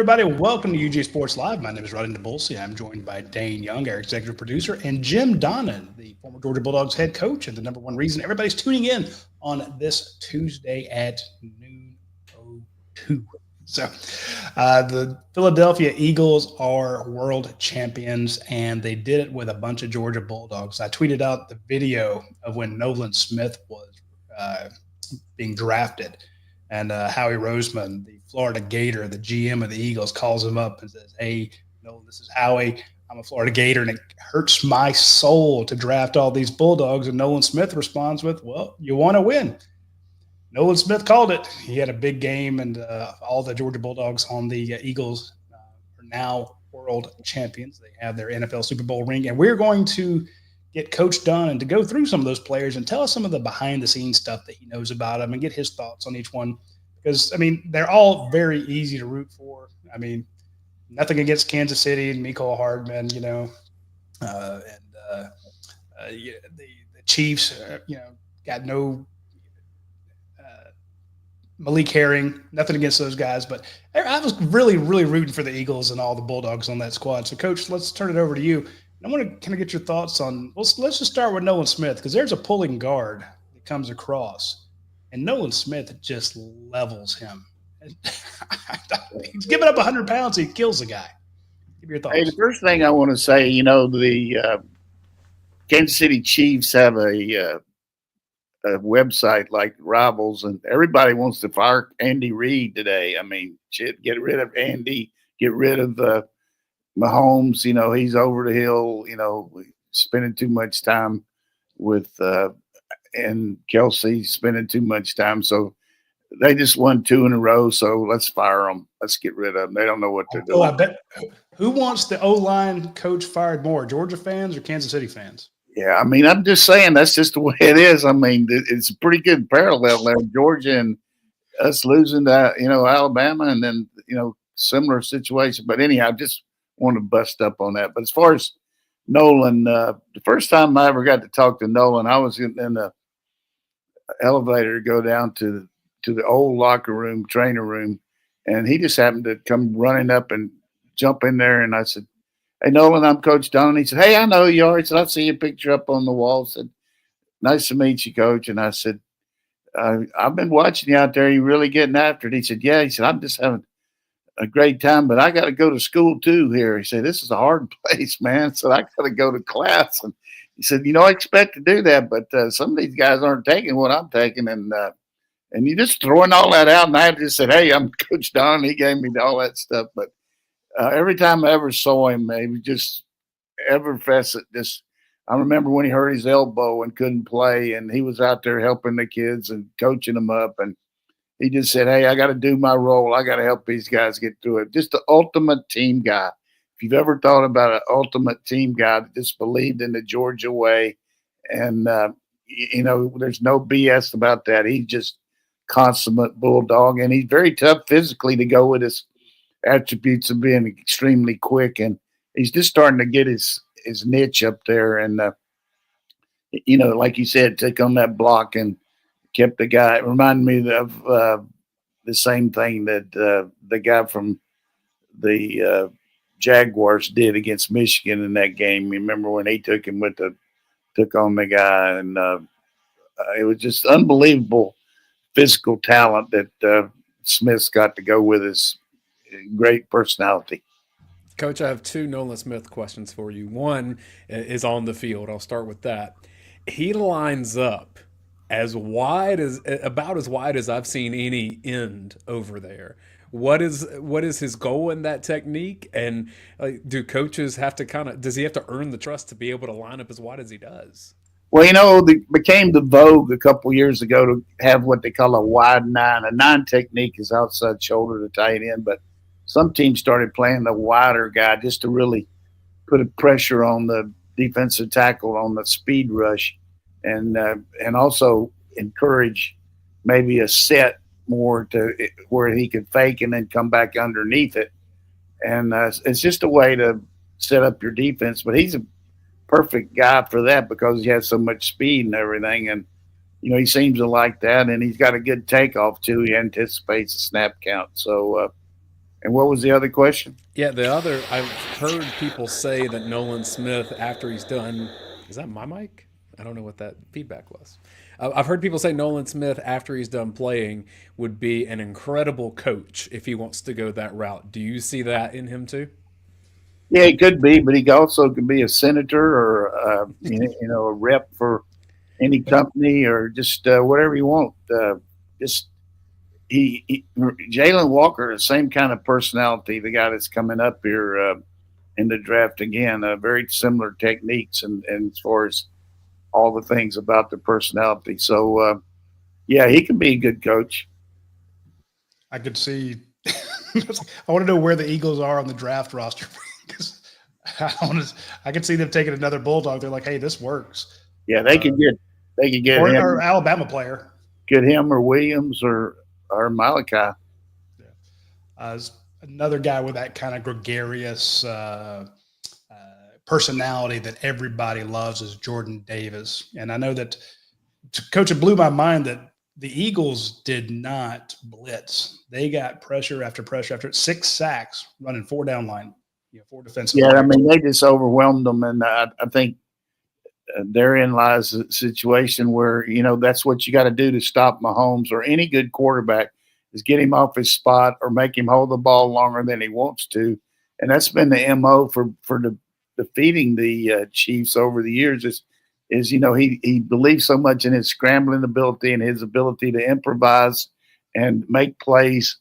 everybody. Welcome to UGASports Live. My name is Radi Nabulsi. I'm joined by Dayne Young, our executive producer, and Jim Donnan, the former Georgia Bulldogs head coach, and the number one reason everybody's tuning in on this Tuesday at noon 02. So the Philadelphia Eagles are world champions, and they did it with a bunch of Georgia Bulldogs. I tweeted out the video of when Nolan Smith was being drafted, and Howie Roseman, the Florida Gator, the GM of the Eagles, calls him up and says, "Hey, no, this is Howie. I'm a Florida Gator, and it hurts my soul to draft all these Bulldogs." And Nolan Smith responds with, "Well, you want to win." Nolan Smith called it. He had a big game, and all the Georgia Bulldogs on the Eagles are now world champions. They have their NFL Super Bowl ring, and we're going to get Coach Donnan to go through some of those players and tell us some of the behind-the-scenes stuff that he knows about them and get his thoughts on each one. Because, I mean, they're all very easy to root for. I mean, nothing against Kansas City and Mecole Hardman, the Chiefs, got no Malik Herring, nothing against those guys. But I was really, really rooting for the Eagles and all the Bulldogs on that squad. So, Coach, let's turn it over to you. I want to kind of get your thoughts on – let's just start with Nolan Smith, because there's a pulling guard that comes across, and Nolan Smith just levels him. He's giving up 100 pounds, he kills the guy. Give me your thoughts. Hey, the first thing I want to say, the Kansas City Chiefs have a website like Rivals, and everybody wants to fire Andy Reid today. I mean, shit, get rid of Andy, get rid of Mahomes. He's over the hill, spending too much time with and Kelsey spending too much time. So they just won 2 in a row. So let's fire them. Let's get rid of them. They don't know what they're doing. Oh, I bet. Who wants the O-line coach fired more, Georgia fans or Kansas City fans? Yeah, I mean, I'm just saying that's just the way it is. I mean, it's a pretty good parallel there. Georgia and us losing to, Alabama, and then, similar situation. But anyhow, I just want to bust up on that. But as far as Nolan, the first time I ever got to talk to Nolan, I was in the elevator to go down to the old locker room, trainer room, and he just happened to come running up and jump in there. And I said, "Hey, Nolan, I'm Coach Donnan." He said, "Hey, I know who you are." He said, "I see your picture up on the wall." I said, "Nice to meet you, Coach." And I said, "I've been watching you out there. You really getting after it?" He said, "Yeah." He said, "I'm just having a great time, but I got to go to school too here." He said, "This is a hard place, man." So I got to go to class. And he said, "I expect to do that, but some of these guys aren't taking what I'm taking." And you just throwing all that out. And I just said, "Hey, I'm Coach Don." He gave me all that stuff. But every time I ever saw him, he was just effervescent. I remember when he hurt his elbow and couldn't play, and he was out there helping the kids and coaching them up. And he just said, "Hey, I got to do my role. I got to help these guys get through it." Just the ultimate team guy. If you've ever thought about an ultimate team guy that just believed in the Georgia way, and, there's no BS about that. He's just consummate Bulldog, and he's very tough physically to go with his attributes of being extremely quick. And he's just starting to get his niche up there. And, like you said, took on that block and kept the guy. It reminded me of the same thing that the guy from the Jaguars did against Michigan in that game. You remember when he took on the guy, and it was just unbelievable physical talent that Smith's got to go with his great personality. Coach, I have 2 Nolan Smith questions for you. One is on the field. I'll start with that. He lines up about as wide as I've seen any end over there. What is his goal in that technique? And do coaches have to does he have to earn the trust to be able to line up as wide as he does? Well, it became the vogue a couple years ago to have what they call a wide 9. A 9 technique is outside shoulder to tight end, but some teams started playing the wider guy just to really put a pressure on the defensive tackle on the speed rush, and also encourage maybe a set more to where he could fake and then come back underneath it. And it's just a way to set up your defense. But he's a perfect guy for that because he has so much speed and everything. And, he seems to like that. And he's got a good takeoff, too. He anticipates a snap count. So And what was the other question? Yeah, I've heard people say that Nolan Smith, after he's done, is that my mic? I don't know what that feedback was. I've heard people say Nolan Smith, after he's done playing, would be an incredible coach if he wants to go that route. Do you see that in him too? Yeah, he could be, but he also could be a senator or a rep for any company or just whatever you want. Just Jalen Walker, the same kind of personality. The guy that's coming up here in the draft again, very similar techniques and as far as all the things about the personality. So yeah, he can be a good coach. I could see. I want to know where the Eagles are on the draft roster because I could see them taking another Bulldog. They're like, hey, this works. Yeah, they could get or, him, or Alabama player. Get him or Williams or Malachi. Yeah. Another guy with that kind of gregarious personality that everybody loves is Jordan Davis. And I know that, Coach, it blew my mind that the Eagles did not blitz. They got pressure after pressure after 6 sacks running 4 down line, 4 defensive. Yeah, I mean, they just overwhelmed them. And I think therein lies a situation where, that's what you got to do to stop Mahomes or any good quarterback is get him off his spot or make him hold the ball longer than he wants to. And that's been the MO for defeating the Chiefs over the years is he believes so much in his scrambling ability and his ability to improvise and make plays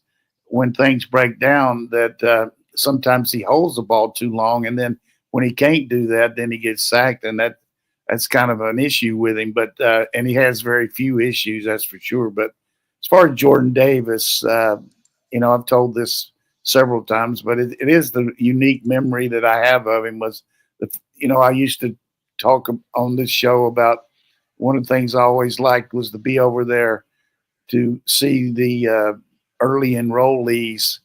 when things break down that sometimes he holds the ball too long. And then when he can't do that, then he gets sacked. And that's kind of an issue with him. But and he has very few issues, that's for sure. But as far as Jordan Davis, I've told this several times, but it is the unique memory that I have of him was, I used to talk on this show about one of the things I always liked was to be over there to see the early enrollees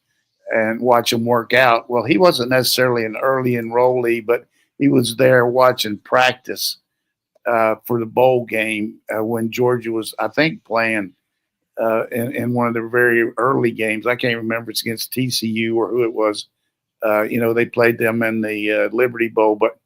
and watch them work out. Well, he wasn't necessarily an early enrollee, but he was there watching practice for the bowl game when Georgia was, I think, playing in one of the very early games. I can't remember if it's against TCU or who it was. They played them in the Liberty Bowl, but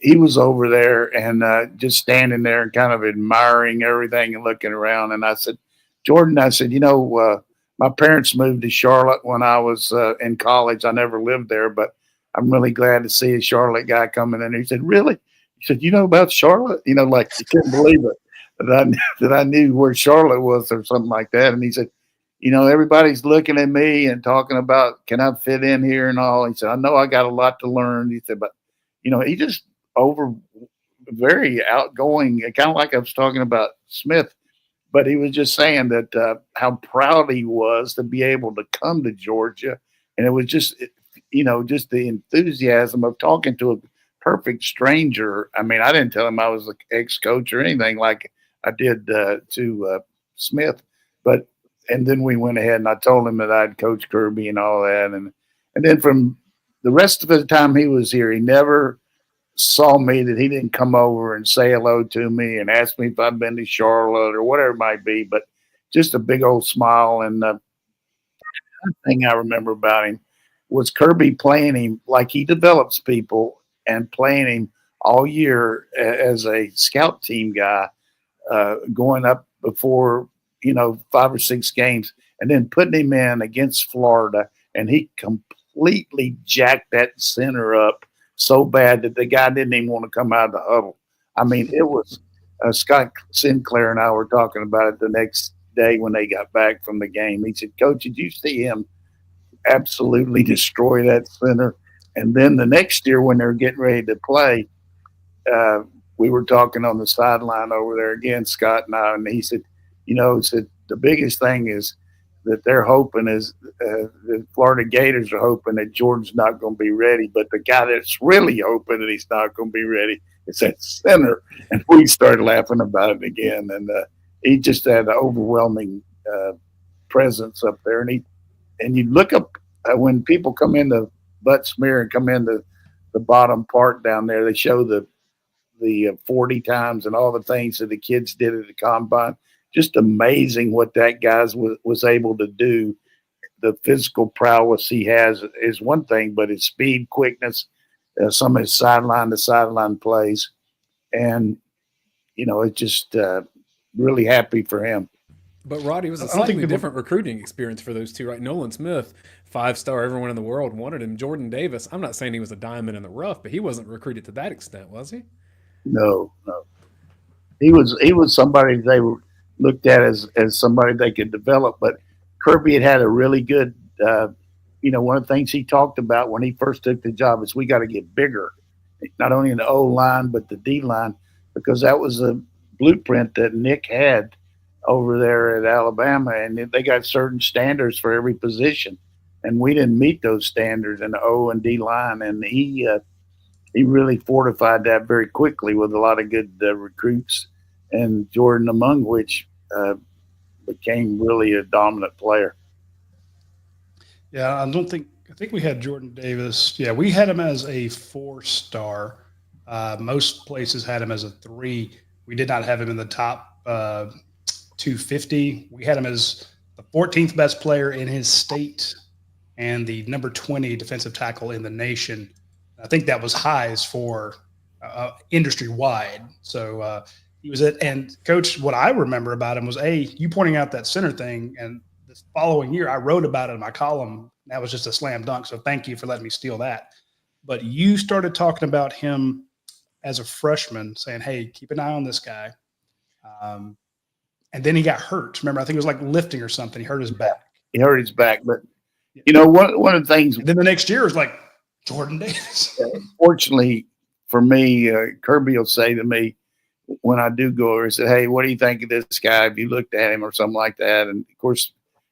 he was over there and just standing there and kind of admiring everything and looking around. And I said, Jordan, my parents moved to Charlotte when I was in college. I never lived there, but I'm really glad to see a Charlotte guy coming in. He said, really? He said, you know about Charlotte? Like you couldn't believe it. That I knew where Charlotte was or something like that. And he said, everybody's looking at me and talking about, can I fit in here and all? He said, I know I got a lot to learn. He said, but, he just very outgoing, kind of like I was talking about Smith, but he was just saying that how proud he was to be able to come to Georgia. And it was just, just the enthusiasm of talking to a perfect stranger. I mean, I didn't tell him I was an ex-coach or anything like I did to Smith, and then we went ahead and I told him that I'd coach Kirby and all that. And then from the rest of the time he was here, he never saw me that he didn't come over and say hello to me and ask me if I'd been to Charlotte or whatever it might be, but just a big old smile. And the thing I remember about him was Kirby playing him like he develops people and playing him all year as a scout team guy, going up before, 5 or 6 games and then putting him in against Florida. And he completely jacked that center up so bad that the guy didn't even want to come out of the huddle. I mean, it was Scott Sinclair and I were talking about it the next day when they got back from the game. He said, Coach, did you see him absolutely destroy that center? And then the next year when they were getting ready to play, we were talking on the sideline over there again, Scott and I, and he said, the biggest thing is that they're hoping is the Florida Gators are hoping that Jordan's not going to be ready, but the guy that's really hoping that he's not going to be ready is that center. And we started laughing about it again. And he just had an overwhelming presence up there. And you look up when people come into Butt Smear and come into the bottom part down there, they show the 40 times and all the things that the kids did at the combine. Just amazing what that guy was able to do the physical prowess he has is one thing, but his speed, quickness, some of his sideline to sideline plays, and it's just really happy for him. But Roddy was a I don't think slightly people. different recruiting experience for those two, right? Nolan Smith, 5-star, everyone in the world wanted him. Jordan Davis, I'm not saying he was a diamond in the rough, but he wasn't recruited to that extent, was he? No, he was somebody they were looked at as somebody they could develop. But Kirby had a really good. One of the things he talked about when he first took the job is we got to get bigger, not only in the O line but the D line, because that was a blueprint that Nick had over there at Alabama, and they got certain standards for every position, and we didn't meet those standards in the O and D line, and he really fortified that very quickly with a lot of good recruits, and Jordan among which became really a dominant player. Yeah, I think we had Jordan Davis. Yeah, we had him as a 4-star. Most places had him as a 3. We did not have him in the top 250. We had him as the 14th best player in his state and the number 20 defensive tackle in the nation. I think that was highs for industry wide. So he was it. And Coach, what I remember about him was you pointing out that center thing, and this following year I wrote about it in my column. That was just a slam dunk. So thank you for letting me steal that. But you started talking about him as a freshman, saying, "Hey, keep an eye on this guy." And then he got hurt. Remember, I think it was like lifting or something. He hurt his back. He hurt his back, but one of the things. And then the next year was like Jordan Davis. Fortunately for me, Kirby will say to me when I do go over, he said, "Hey, what do you think of this guy? Have you looked at him or something like that?" And of course,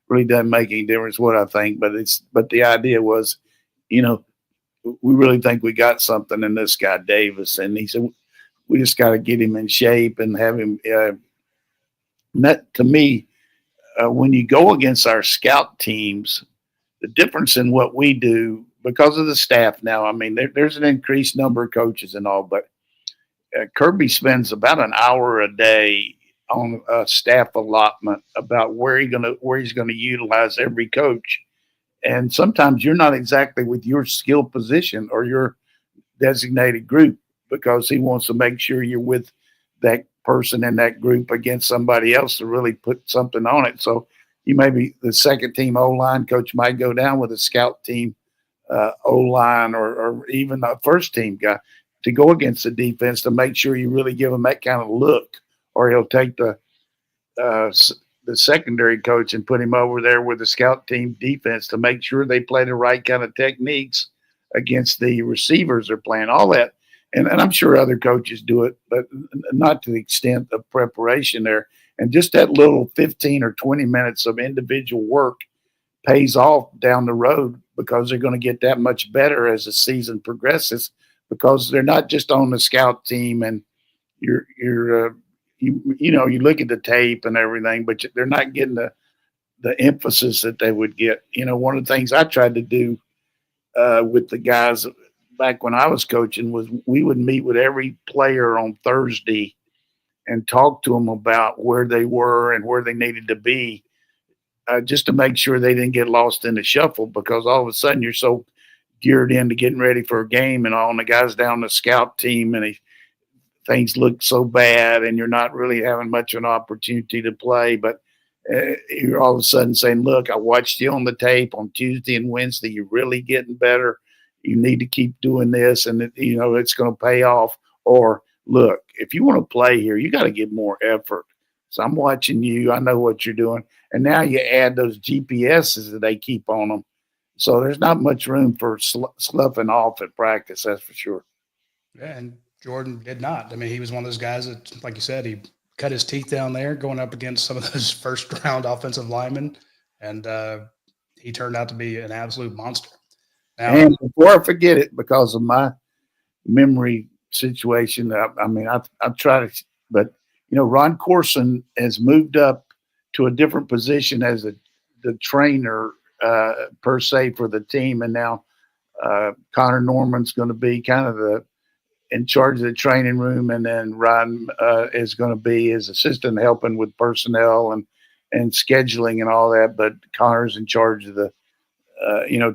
really doesn't make any difference what I think, but the idea was, we really think we got something in this guy Davis, and he said we just got to get him in shape and have him. That to me, when you go against our scout teams, the difference in what we do because of the staff now. I mean, there's an increased number of coaches and all, but Kirby spends about an hour a day on a staff allotment about where he's going to utilize every coach. And sometimes you're not exactly with your skill position or your designated group because he wants to make sure you're with that person in that group against somebody else to really put something on it. So you maybe the second team O-line coach might go down with a scout team O-line or even a first team guy to go against the defense to make sure you really give them that kind of look, or he'll take the secondary coach and put him over there with the scout team defense to make sure they play the right kind of techniques against the receivers they're playing, all that. And I'm sure other coaches do it, but not to the extent of preparation there. And just that little 15 or 20 minutes of individual work pays off down the road because they're going to get that much better as the season progresses because they're not just on the scout team and you look at the tape and everything, but they're not getting the emphasis that they would get. One of the things I tried to do with the guys back when I was coaching was we would meet with every player on Thursday and talk to them about where they were and where they needed to be just to make sure they didn't get lost in the shuffle because all of a sudden you're so geared into getting ready for a game and all, and the guys down the scout team and things look so bad and you're not really having much of an opportunity to play, but you're all of a sudden saying, look, I watched you on the tape on Tuesday and Wednesday. You're really getting better. You need to keep doing this and it's going to pay off. Or look, if you want to play here, you got to give more effort. So I'm watching you. I know what you're doing. And now you add those GPSs that they keep on them. So there's not much room for sloughing off at practice. That's for sure. Yeah, and Jordan did not. I mean, he was one of those guys that, like you said, he cut his teeth down there going up against some of those first-round offensive linemen, and he turned out to be an absolute monster. Now, and before I forget it, because of my memory situation, I've tried to, but Ron Corson has moved up to a different position as the trainer per se for the team, and now Connor Norman's going to be kind of in charge of the training room, and then Ron is going to be his assistant helping with personnel, and and scheduling and all that, but Connor's in charge of the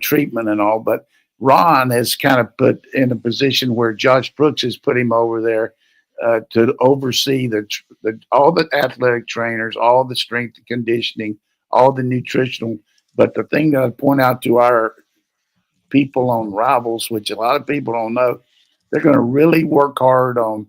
treatment and all. But Ron has kind of put in a position where Josh Brooks has put him over there to oversee all the athletic trainers, all the strength and conditioning, all the nutritional. But the thing that I point out to our people on Rivals, which a lot of people don't know, they're going to really work hard on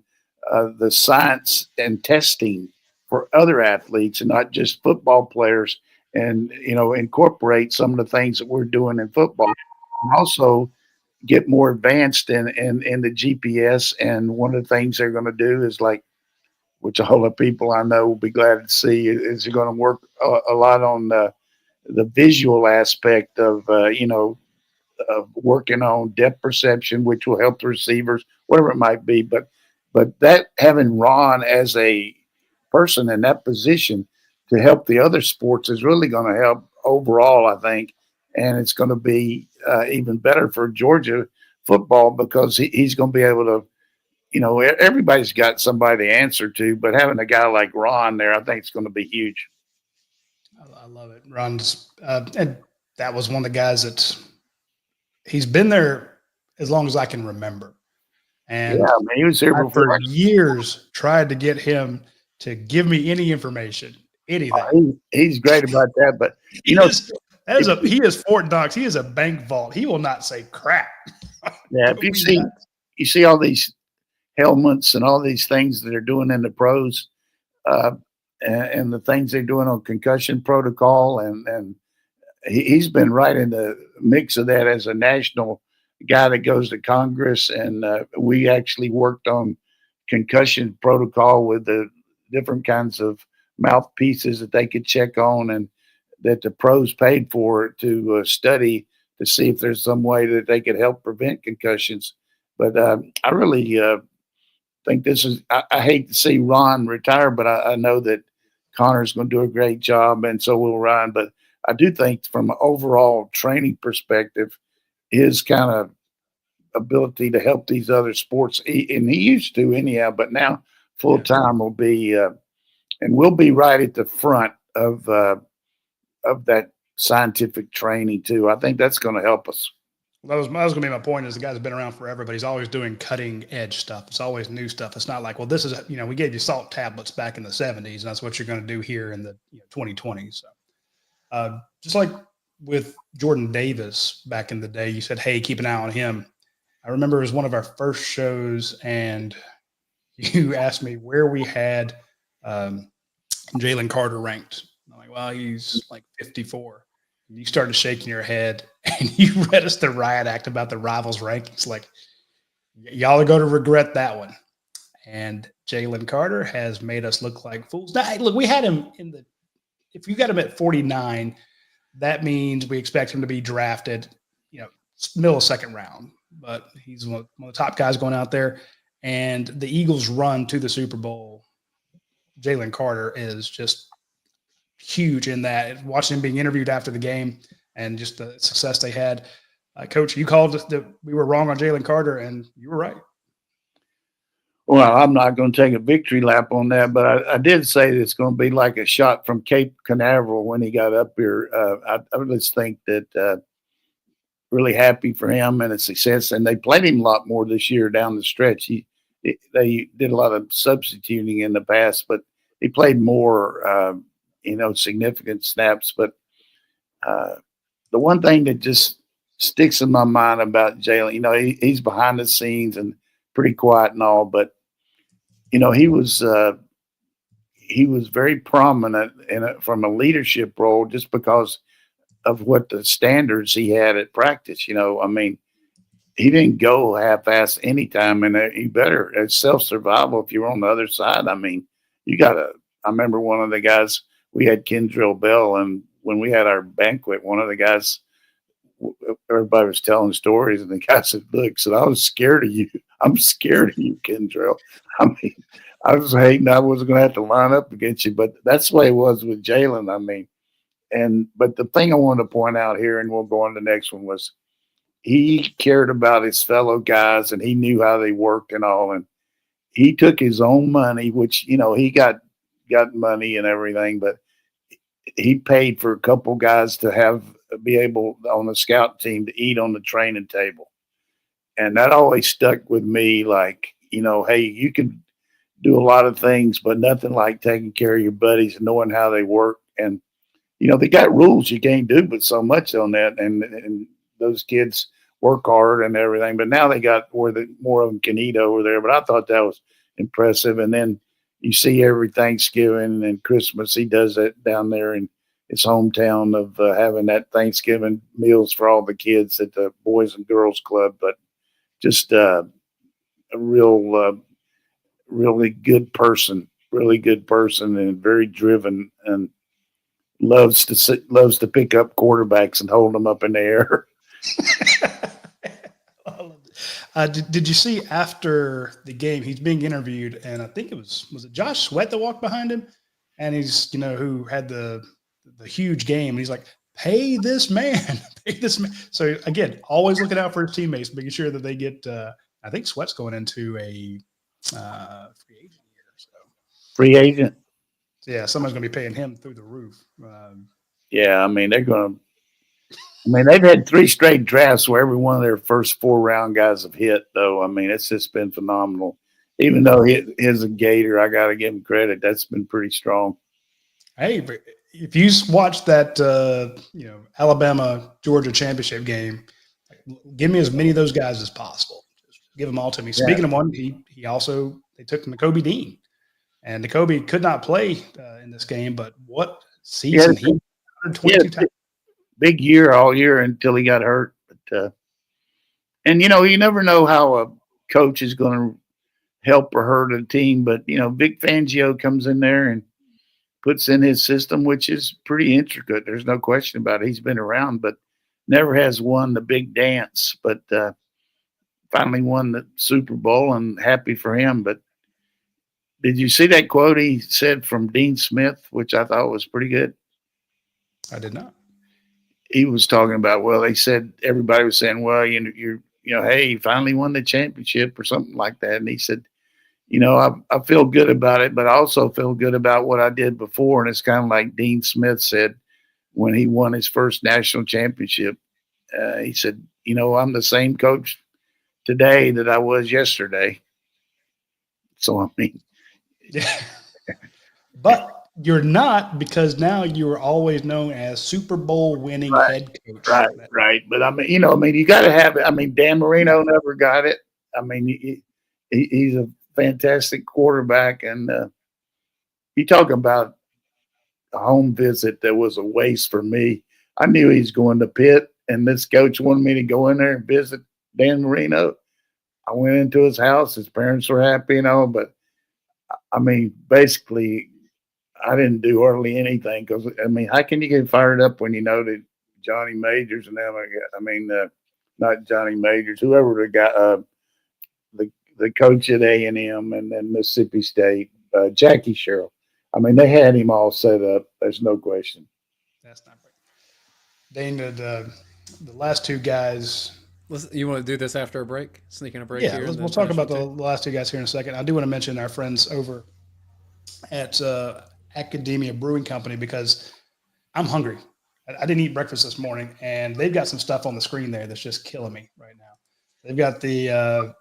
the science and testing for other athletes and not just football players, and incorporate some of the things that we're doing in football, and also get more advanced in the GPS. And one of the things they're going to do is, like, which a whole lot of people I know will be glad to see, is they're going to work a lot on the visual aspect of working on depth perception, which will help the receivers, whatever it might be. But that, having Ron as a person in that position to help the other sports, is really going to help overall, I think. And it's going to be even better for Georgia football, because he's going to be able to, everybody's got somebody to answer to, but having a guy like Ron there, I think it's going to be huge. I love it. Ron's, and that was one of the guys that he's been there as long as I can remember. And yeah, man, he was here for years, tried to get him to give me any information, anything. He's great about that. But he is Fort Knox. He is a bank vault. He will not say crap. Yeah, if you see all these helmets and all these things that they're doing in the pros, and the things they're doing on concussion protocol, and he's been right in the mix of that as a national guy that goes to Congress. And we actually worked on concussion protocol with the different kinds of mouthpieces that they could check on, and that the pros paid for to study to see if there's some way that they could help prevent concussions. But I really think this is, I hate to see Ron retire, but I know that Connor's going to do a great job, and so will Ron. But I do think from an overall training perspective, his kind of ability to help these other sports, and he used to anyhow, but now full time will be, and we'll be right at the front of that scientific training too. I think that's going to help us. That was going to be my point. Is the guy's been around forever, but he's always doing cutting edge stuff. It's always new stuff. It's not like, well, this is, we gave you salt tablets back in the 70s, and that's what you're going to do here in the 2020s. So, just like with Jordan Davis back in the day, you said, hey, keep an eye on him. I remember it was one of our first shows, and you asked me where we had Jaylen Carter ranked. I'm like, well, he's like 54. And you started shaking your head, and you read us the riot act about the Rivals rankings. Like, y'all are going to regret that one. And Jaylen Carter has made us look like fools. Now, look, we had him if you got him at 49, that means we expect him to be drafted, middle of second round. But he's one of the top guys going out there. And the Eagles' run to the Super Bowl, Jaylen Carter is just huge in that. Watching him being interviewed after the game and just the success they had. Coach, you called us that we were wrong on Jaylen Carter, and you were right. Well, I'm not going to take a victory lap on that, but I did say that it's going to be like a shot from Cape Canaveral when he got up here. I just think that really happy for him and his success. And they played him a lot more this year down the stretch. They did a lot of substituting in the past, but he played more, significant snaps. But the one thing that just sticks in my mind about Jaylen, he's behind the scenes and pretty quiet and all, but he was very prominent from a leadership role just because of what the standards he had at practice. He didn't go half-ass anytime, and he better as self-survival if you're on the other side. I remember one of the guys, we had Kendrell Bell, and when we had our banquet, one of the guys, everybody was telling stories, and the guy said, look, I was scared of you. I'm scared of you, Kendrell. I was hating I wasn't going to have to line up against you, but that's the way it was with Jaylen. But the thing I wanted to point out here, and we'll go on to the next one, was he cared about his fellow guys, and he knew how they worked and all. And he took his own money, which, he got money and everything, but he paid for a couple guys to be able on the scout team to eat on the training table. And that always stuck with me. Like, hey, you can do a lot of things, but nothing like taking care of your buddies and knowing how they work. And, they got rules you can't do, but so much on that. And those kids work hard and everything, but now they got where more of them can eat over there. But I thought that was impressive. And then you see every Thanksgiving and Christmas, he does that down there in his hometown of having that Thanksgiving meals for all the kids at the Boys and Girls Club. But just a really good person, and very driven, and loves to pick up quarterbacks and hold them up in the air. Did you see after the game, he's being interviewed, and I think was it Josh Sweat that walked behind him, and he's who had the huge game, and he's like, pay this man. So again, always looking out for his teammates, making sure that they get. I think Sweat's going into a free agent year. So free agent. Yeah, someone's going to be paying him through the roof. Yeah, I mean they're going to. I mean, they've had 3 straight drafts where every one of their first 4-round guys have hit, though. I mean, it's just been phenomenal. Even though he is a Gator, I got to give him credit. That's been pretty strong. Hey, but if you watch that, Alabama-Georgia championship game, give me as many of those guys as possible. Just give them all to me. Yeah. Speaking of one, they took Nakobe Dean. And Nakobe could not play in this game, but what season he 122 times. Big year all year until he got hurt. But and you never know how a coach is going to help or hurt a team. But Vic Fangio comes in there and puts in his system, which is pretty intricate. There's no question about it. He's been around, but never has won the big dance. But finally won the Super Bowl, and happy for him. But did you see that quote he said from Dean Smith, which I thought was pretty good? I did not. He was talking about, they said, everybody was saying, hey, you finally won the championship or something like that. And he said, I feel good about it, but I also feel good about what I did before. And it's kind of like Dean Smith said when he won his first national championship. He said, I'm the same coach today that I was yesterday. So, I mean. Yeah. But you're not, because now you are always known as Super Bowl winning head coach. Right. But I mean, you got to have it. I mean, Dan Marino never got it. I mean, he's a fantastic quarterback. And you talk about a home visit that was a waste for me. I knew he was going to Pitt, and this coach wanted me to go in there and visit Dan Marino. I went into his house. His parents were happy, but I mean, basically, I didn't do hardly anything because, I mean, how can you get fired up when you know that Johnny Majors and them? I mean, not Johnny Majors, whoever the guy, the coach at A&M and then Mississippi State, Jackie Sherrill. I mean, they had him all set up. There's no question. That's not right. Dane, the last 2 guys. You want to do this after a break? Sneaking a break here? Yeah, we'll talk about the last 2 guys here in a second. I do want to mention our friends over at Academia Brewing Company, because I'm hungry. I didn't eat breakfast this morning, and they've got some stuff on the screen there that's just killing me right now. They've got the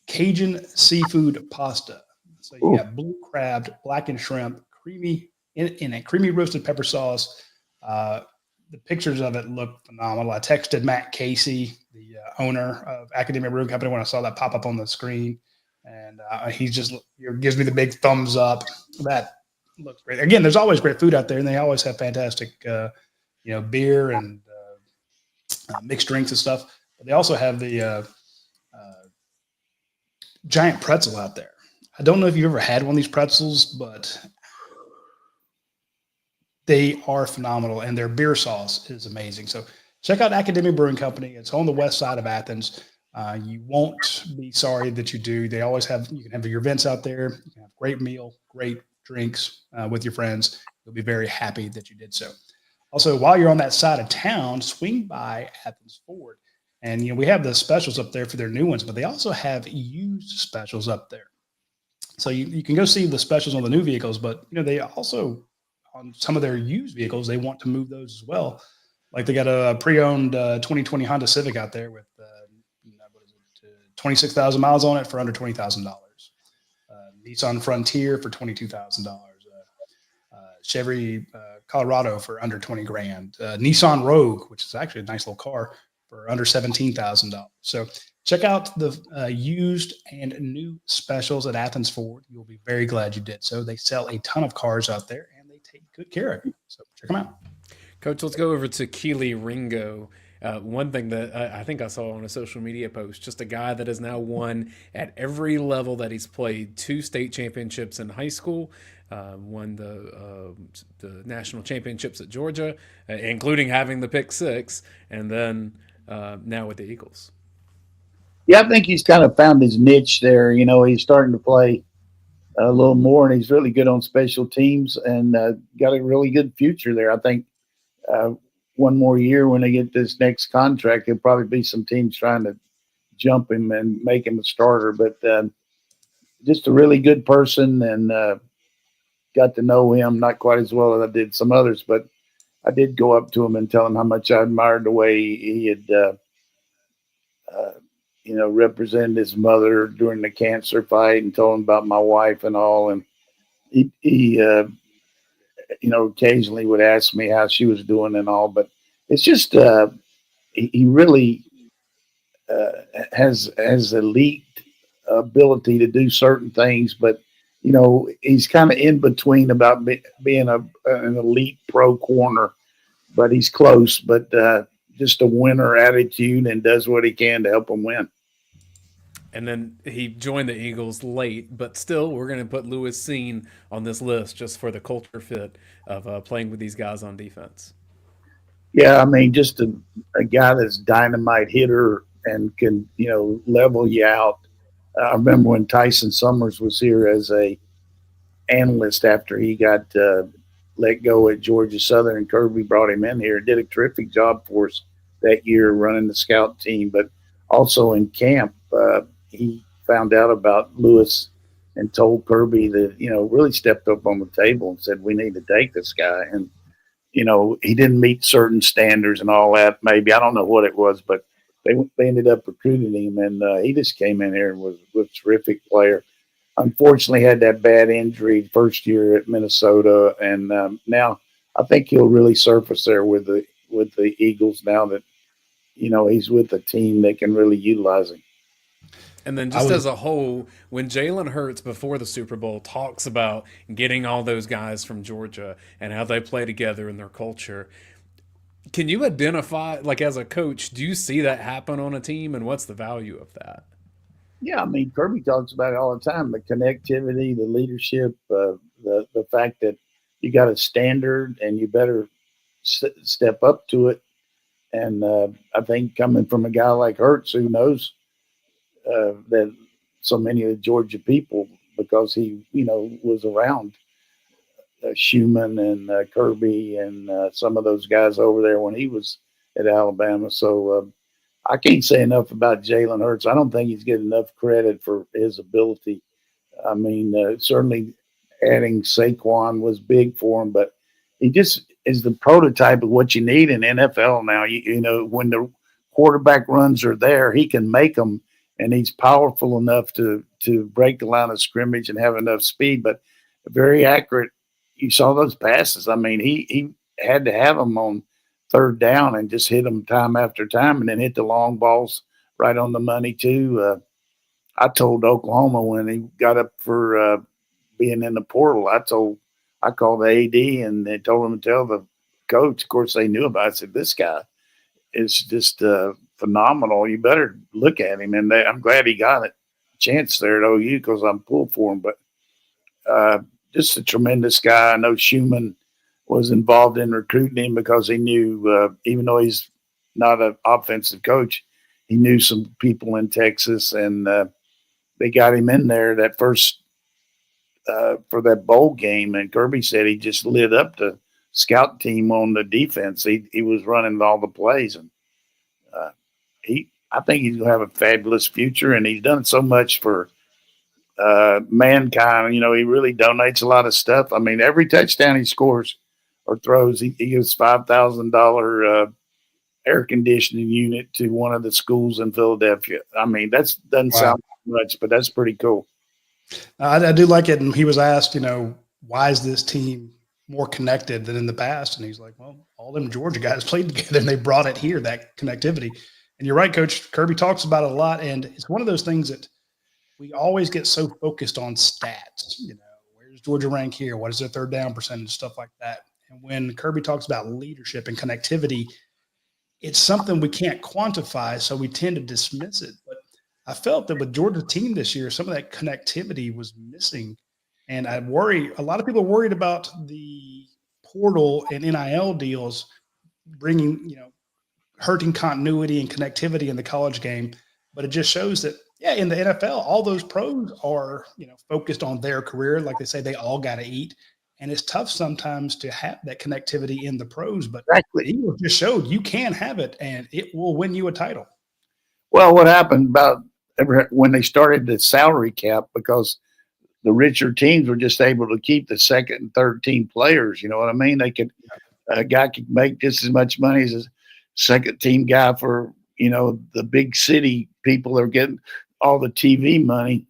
Cajun seafood pasta. So you got blue crab, blackened shrimp, creamy in a creamy roasted pepper sauce. The pictures of it look phenomenal. I texted Matt Casey, the owner of Academia Brewing Company, when I saw that pop up on the screen, and he just gives me the big thumbs up. That looks great. Again, there's always great food out there, and they always have fantastic, beer and mixed drinks and stuff. But they also have the giant pretzel out there. I don't know if you've ever had one of these pretzels, but they are phenomenal, and their beer sauce is amazing. So check out Academia Brewing Company. It's on the west side of Athens. You won't be sorry that you do. They always you can have your events out there. You can have great meal, great drinks with your friends. You'll be very happy that you did so. Also, while you're on that side of town, swing by Athens Ford. And, we have the specials up there for their new ones, but they also have used specials up there. So you can go see the specials on the new vehicles, but, they also on some of their used vehicles, they want to move those as well. Like they got a pre-owned 2020 Honda Civic out there with 26,000 miles on it for under $20,000. Nissan Frontier for $22,000. Chevy Colorado for under 20 grand. Nissan Rogue, which is actually a nice little car, for under $17,000. So check out the used and new specials at Athens Ford. You'll be very glad you did so. They sell a ton of cars out there, and they take good care of you. So check them out. Coach, let's go over to Kelee Ringo. One thing that I think I saw on a social media post, just a guy that has now won at every level that he's played, 2 state championships in high school, won the national championships at Georgia, including having the pick 6, and then now with the Eagles. Yeah, I think he's kind of found his niche there. You know, he's starting to play a little more, and he's really good on special teams and got a really good future there. I think one more year when they get this next contract, there'll probably be some teams trying to jump him and make him a starter. But just a really good person, and got to know him not quite as well as I did some others, but I did go up to him and tell him how much I admired the way he had represented his mother during the cancer fight, and told him about my wife and all. And he occasionally would ask me how she was doing and all, but it's just he really has elite ability to do certain things, but he's kind of in between about being an elite pro corner, but he's close. But just a winner attitude, and does what he can to help them win. And then he joined the Eagles late, but still, we're going to put Lewis Cine on this list just for the culture fit of playing with these guys on defense. Yeah, I mean, just a guy that's dynamite hitter and can, level you out. I remember when Tyson Summers was here as a analyst after he got let go at Georgia Southern, and Kirby brought him in here and did a terrific job for us that year running the scout team. But also in camp, he found out about Lewis and told Kirby that, really stepped up on the table and said, we need to take this guy. And, he didn't meet certain standards and all that. Maybe, I don't know what it was, but they ended up recruiting him, and he just came in here and was a terrific player. Unfortunately, had that bad injury first year at Minnesota, and now I think he'll really surface there with the Eagles now that he's with a team that can really utilize him. And then just as a whole, when Jalen Hurts before the Super Bowl talks about getting all those guys from Georgia and how they play together in their culture, can you identify, like as a coach, do you see that happen on a team, and what's the value of that? Yeah, I mean, Kirby talks about it all the time, the connectivity, the leadership, the fact that you got a standard and you better step up to it. And I think coming from a guy like Hurts, who knows that so many of the Georgia people, because he, was around Schumann and Kirby and some of those guys over there when he was at Alabama. So I can't say enough about Jalen Hurts. I don't think he's getting enough credit for his ability. I mean, certainly adding Saquon was big for him, but he just is the prototype of what you need in NFL now. When the quarterback runs are there, he can make them, and he's powerful enough to break the line of scrimmage and have enough speed, but very accurate. You saw those passes. I mean, he had to have them on third down and just hit them time after time, and then hit the long balls right on the money too. I told Oklahoma when he got up for being in the portal, I called the AD and they told him to tell the coach. Of course, they knew about it. I said, this guy is just phenomenal. You better look at him. And I'm glad he got a chance there at OU because I'm pulled for him. But just a tremendous guy. I know Schumann was involved in recruiting him because he knew, even though he's not an offensive coach, he knew some people in Texas, and they got him in there that first for that bowl game. And Kirby said he just lit up the scout team on the defense. He was running all the plays, and I think he's going to have a fabulous future. And he's done so much for mankind. You know, he really donates a lot of stuff. I mean, every touchdown he scores or throws, he gives $5,000 air conditioning unit to one of the schools in Philadelphia. I mean, that doesn't sound much, but that's pretty cool. I do like it. And he was asked, why is this team more connected than in the past? And he's like, well, all them Georgia guys played together and they brought it here, that connectivity. And you're right, Coach. Kirby talks about it a lot. And it's one of those things that we always get so focused on stats. Where's Georgia rank here? What is their third down percentage? Stuff like that. And when Kirby talks about leadership and connectivity, it's something we can't quantify, so we tend to dismiss it. But I felt that with Georgia's team this year, some of that connectivity was missing. And I worry, a lot of people are worried about the portal and NIL deals bringing, hurting continuity and connectivity in the college game. But it just shows that, in the NFL, all those pros are, focused on their career. Like they say, they all got to eat. And it's tough sometimes to have that connectivity in the pros. But exactly. The Eagles just showed you can have it, and it will win you a title. Well, what happened about when they started the salary cap, because the richer teams were just able to keep the second and third team players. You know what I mean? A guy could make just as much money as a second team guy for, the big city people are getting all the TV money.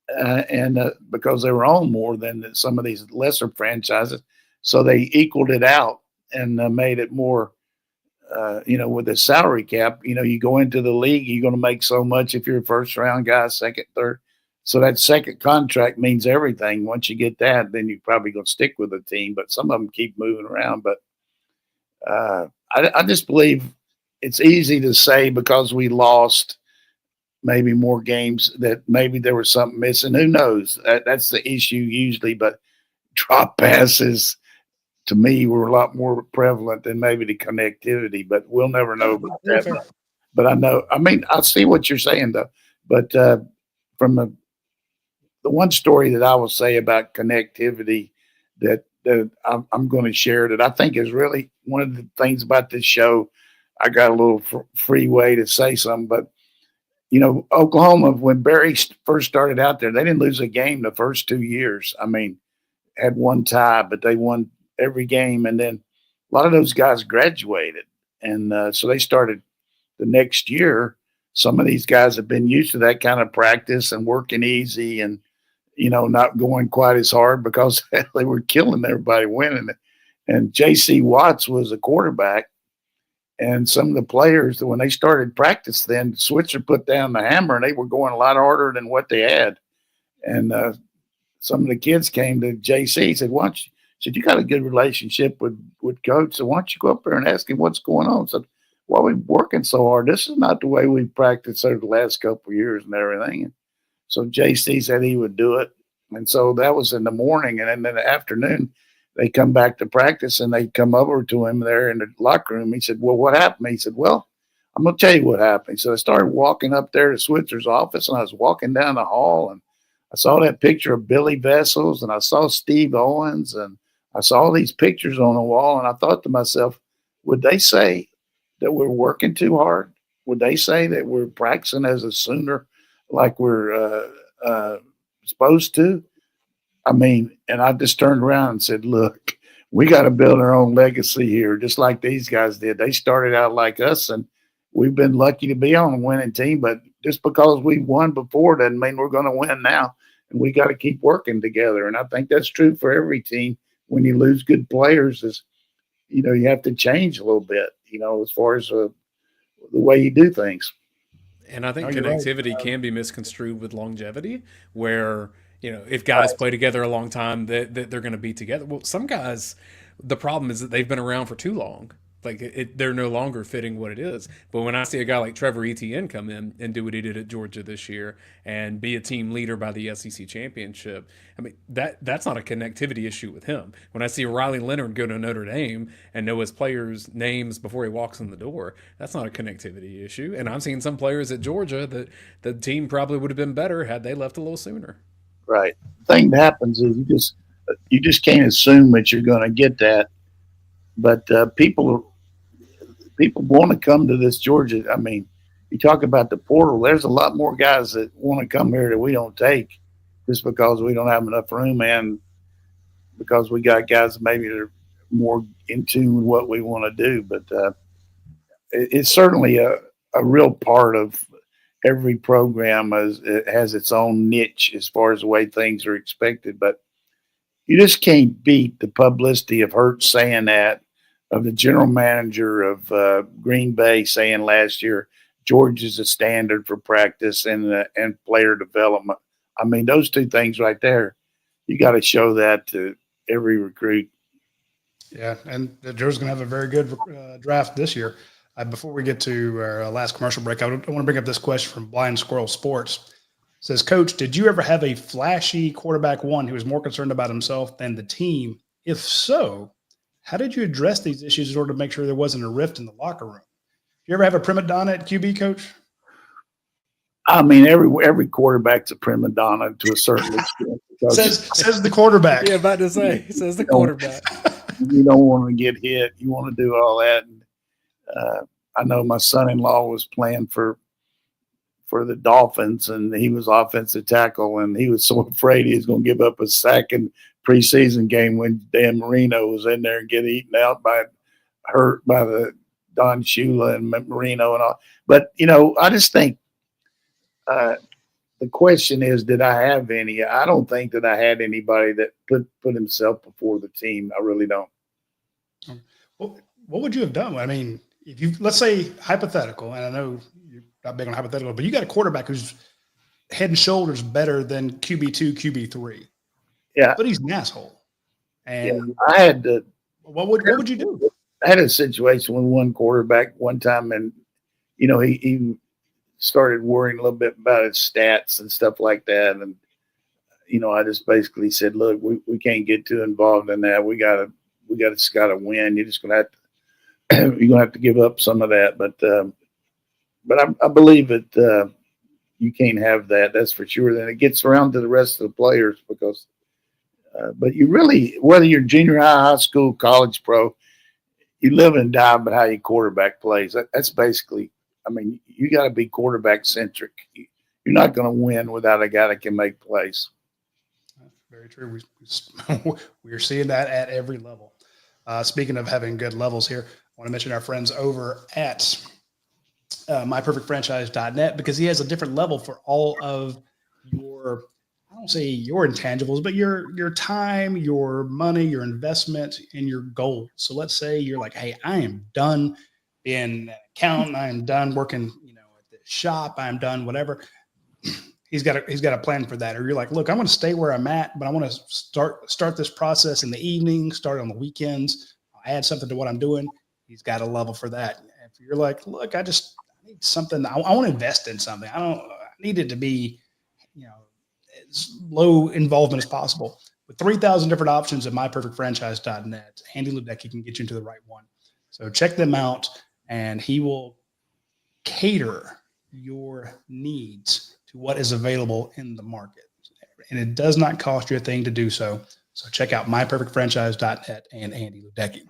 And because they were on more than some of these lesser franchises. So they equaled it out and made it more, with the salary cap, you go into the league, you're going to make so much if you're a first round guy, second, third. So that second contract means everything. Once you get that, then you're probably going to stick with the team. But some of them keep moving around. But I just believe it's easy to say because we lost maybe more games that maybe there was something missing. Who knows? That's the issue usually. But drop passes, to me, were a lot more prevalent than maybe the connectivity. But we'll never know about that. But I know. I mean, I see what you're saying, though. But from the one story that I will say about connectivity that I'm going to share that I think is really one of the things about this show. I got a little free way to say something, but Oklahoma, when Barry first started out there, they didn't lose a game the first 2 years. I mean, had one tie, but they won every game. And then a lot of those guys graduated. And so they started the next year. Some of these guys have been used to that kind of practice and working easy and, not going quite as hard because they were killing everybody winning it. And J.C. Watts was a quarterback. And some of the players, when they started practice then, Switzer put down the hammer and they were going a lot harder than what they had. And some of the kids came to JC and said, you got a good relationship with Coach, so why don't you go up there and ask him what's going on? So, why are we working so hard? This is not the way we practiced over the last couple of years and everything. And so JC said he would do it. And so that was in the morning. And then in the afternoon, they come back to practice and they come over to him there in the locker room. He said, well, what happened? He said, well, I'm going to tell you what happened. So I started walking up there to Switzer's office and I was walking down the hall and I saw that picture of Billy Vessels and I saw Steve Owens and I saw these pictures on the wall. And I thought to myself, would they say that we're working too hard? Would they say that we're practicing as a Sooner like we're supposed to? I mean, and I just turned around and said, look, we got to build our own legacy here, just like these guys did. They started out like us, and we've been lucky to be on a winning team. But just because we won before doesn't mean we're going to win now. And we got to keep working together. And I think that's true for every team. When you lose good players, you have to change a little bit, as far as the way you do things. And I think connectivity can be misconstrued with longevity, where if guys play together a long time, that they're going to be together. Well, some guys, the problem is that they've been around for too long. Like they're no longer fitting what it is. But when I see a guy like Trevor Etienne come in and do what he did at Georgia this year and be a team leader by the SEC championship, I mean that's not a connectivity issue with him. When I see Riley Leonard go to Notre Dame and know his players' names before he walks in the door, that's not a connectivity issue. And I've seen some players at Georgia that the team probably would have been better had they left a little sooner. Right. The thing that happens is you just can't assume that you're going to get that. But people want to come to this Georgia. I mean, you talk about the portal, there's a lot more guys that want to come here that we don't take just because we don't have enough room and because we got guys maybe that are more in tune with what we want to do. But it's certainly a real part of every program as it has its own niche as far as the way things are expected. But you just can't beat the publicity of Hurt saying that, of the general manager of Green Bay saying last year, George is a standard for practice and player development. I mean, those two things right there, you got to show that to every recruit. Yeah, and Georgia's going to have a very good draft this year. Before we get to our last commercial break, I want to bring up this question from Blind Squirrel Sports. It says, Coach, did you ever have a flashy quarterback one who was more concerned about himself than the team? If so, how did you address these issues in order to make sure there wasn't a rift in the locker room? Did you ever have a prima donna at QB, Coach? I mean, every quarterback's a prima donna to a certain extent. Says the quarterback. Yeah, about to say, says the quarterback. You don't want to get hit. You want to do all that. And, I know my son-in-law was playing for the Dolphins, and he was offensive tackle, and he was so afraid he was going to give up a sack in preseason game when Dan Marino was in there and get eaten out by the Don Shula and Marino and all. But, I just think the question is, did I have any? I don't think that I had anybody that put himself before the team. I really don't. What would you have done? I mean, if you, let's say hypothetical, and I know you're not big on hypothetical, but you got a quarterback who's head and shoulders better than QB2, QB3. Yeah. But he's an asshole. And I had to. What would you do? I had a situation with one quarterback one time, and, he started worrying a little bit about his stats and stuff like that. And, I just basically said, look, we can't get too involved in that. We got to win. You're just going to have to. You're going to have to give up some of that, but I believe that you can't have that. That's for sure. Then it gets around to the rest of the players because, but you really, whether you're junior high school, college, pro, you live and die by how your quarterback plays. That's basically. I mean, you got to be quarterback centric. You're not going to win without a guy that can make plays. Very true. We're seeing that at every level. Speaking of having good levels here, I want to mention our friends over at myperfectfranchise.net because he has a different level for all of your, I don't say your intangibles, but your time, your money, your investment, and your goals. So let's say you're like, hey, I am done being an accountant. I am done working, at the shop. I'm done, whatever. He's got a plan for that. Or you're like, look, I'm going to stay where I'm at, but I want to start this process in the evening, start on the weekends. I'll add something to what I'm doing. He's got a level for that. If you're like, look, I need something. I want to invest in something. I need it to be, as low involvement as possible. With 3,000 different options at myperfectfranchise.net, Andy Ludecky can get you into the right one. So check them out, and he will cater your needs to what is available in the market. And it does not cost you a thing to do so. So check out myperfectfranchise.net and Andy Ludecky.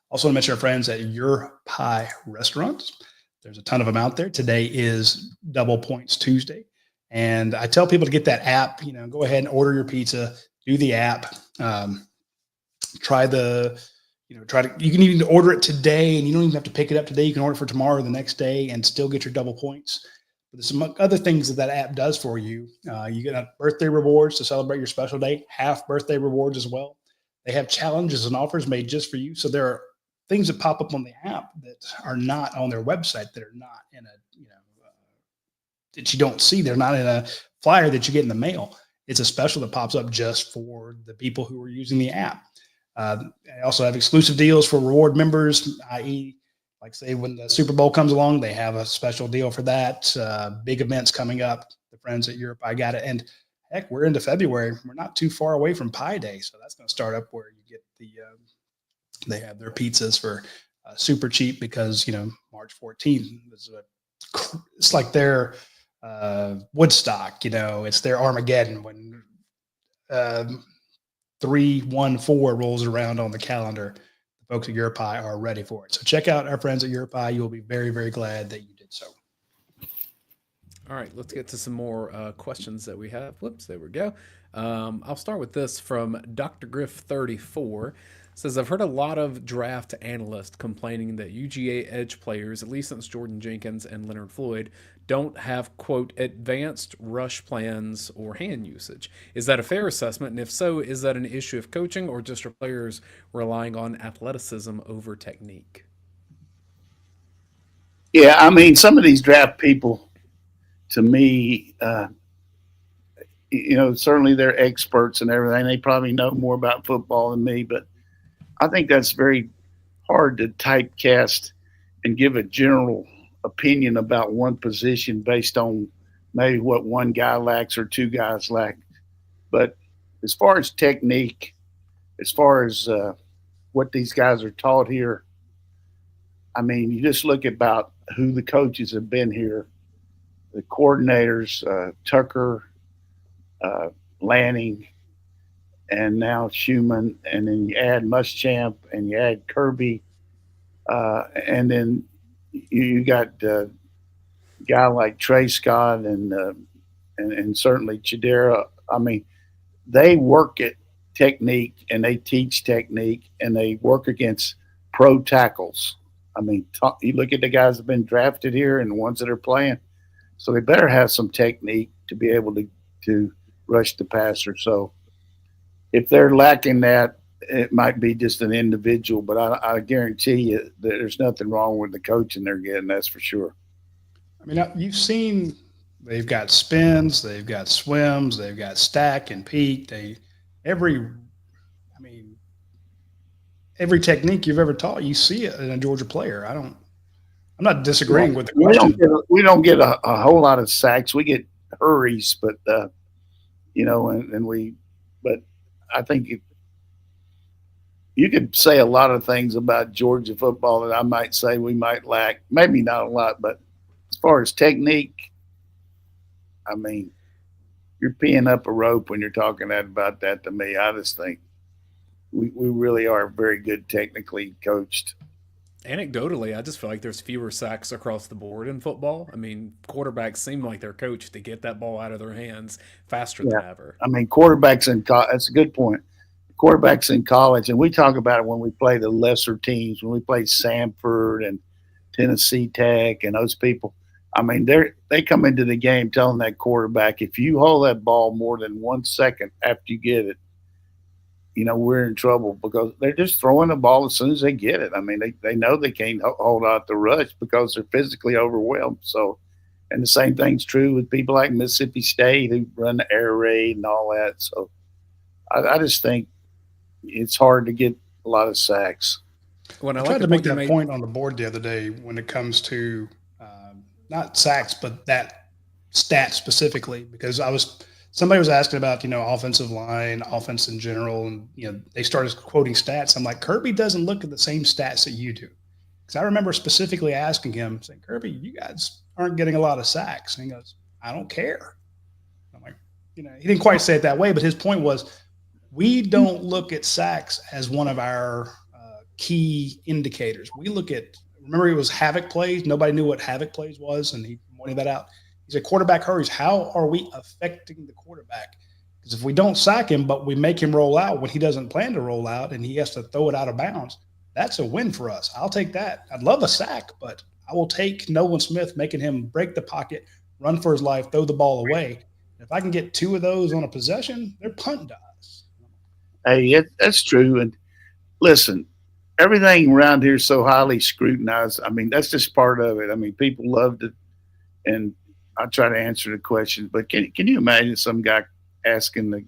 Also, want to mention our friends at Your Pie Restaurants. There's a ton of them out there. Today is Double Points Tuesday. And I tell people to get that app, go ahead and order your pizza, do the app, you can even order it today and you don't even have to pick it up today. You can order it for tomorrow or the next day and still get your double points. But there's some other things that app does for you. You get birthday rewards to celebrate your special day, half birthday rewards as well. They have challenges and offers made just for you. So there are things that pop up on the app that are not on their website, that are not in that you don't see. They're not in a flyer that you get in the mail. It's a special that pops up just for the people who are using the app. I also have exclusive deals for reward members, i.e., like say when the Super Bowl comes along, they have a special deal for that. Big events coming up. The friends at Europe, I got it. And heck, we're into February. We're not too far away from Pie Day, so that's going to start up where you get they have their pizzas for super cheap because March 14th it's like their Woodstock. It's their Armageddon when 314 rolls around on the calendar. The folks at Your Pie are ready for it. So check out our friends at Your Pie. You will be very, very glad that you did so. All right, let's get to some more questions that we have. Whoops, there we go. I'll start with this from Dr. Griff34. Says, I've heard a lot of draft analysts complaining that UGA edge players, at least since Jordan Jenkins and Leonard Floyd, don't have, quote, advanced rush plans or hand usage. Is that a fair assessment? And if so, is that an issue of coaching or just are players relying on athleticism over technique? Yeah, I mean, some of these draft people, to me, certainly they're experts and everything. They probably know more about football than me, but I think that's very hard to typecast and give a general opinion about one position based on maybe what one guy lacks or two guys lack. But as far as technique, as far as what these guys are taught here, I mean, you just look about who the coaches have been here, the coordinators, Tucker, Lanning, and now Schumann, and then you add Muschamp, and you add Kirby, and then you got a guy like Trey Scott and certainly Chidera. I mean, they work at technique and they teach technique and they work against pro tackles. I mean, you look at the guys that have been drafted here and the ones that are playing, so they better have some technique to be able to rush the passer. So if they're lacking that, it might be just an individual, but I guarantee you that there's nothing wrong with the coaching they're getting. That's for sure. I mean, you've seen they've got spins, they've got swims, they've got stack and peak. Every technique you've ever taught, you see it in a Georgia player. I'm not disagreeing with the question. We don't get a whole lot of sacks. We get hurries, but but I think you could say a lot of things about Georgia football that I might say we might lack. Maybe not a lot, but as far as technique, I mean, you're peeing up a rope when you're talking about that to me. I just think we really are very good technically coached. Anecdotally, I just feel like there's fewer sacks across the board in football. I mean, quarterbacks seem like they're coached to get that ball out of their hands faster than ever. I mean, quarterbacks that's a good point. Quarterbacks in college, and we talk about it when we play the lesser teams, when we play Samford and Tennessee Tech and those people. I mean, they come into the game telling that quarterback, if you hold that ball more than 1 second after you get it, we're in trouble because they're just throwing the ball as soon as they get it. I mean, they know they can't hold out the rush because they're physically overwhelmed. So, and the same thing's true with people like Mississippi State who run the air raid and all that. So I just think it's hard to get a lot of sacks. I tried to make that point on the board the other day when it comes to not sacks, but that stat specifically, because somebody was asking about, offensive line, offense in general, and, they started quoting stats. I'm like, Kirby doesn't look at the same stats that you do. Because I remember specifically asking him, saying, Kirby, you guys aren't getting a lot of sacks. And he goes, I don't care. I'm like, he didn't quite say it that way, but his point was, we don't look at sacks as one of our key indicators. We look at, remember it was havoc plays. Nobody knew what havoc plays was, and he pointed that out. He said, quarterback hurries. How are we affecting the quarterback? Because if we don't sack him, but we make him roll out when he doesn't plan to roll out and he has to throw it out of bounds, that's a win for us. I'll take that. I'd love a sack, but I will take Nolan Smith making him break the pocket, run for his life, throw the ball away. If I can get 2 of those on a possession, they're punting to us. Hey, that's true. And listen, everything around here is so highly scrutinized. I mean, that's just part of it. I mean, people loved it, and I try to answer the questions. But can you imagine some guy asking the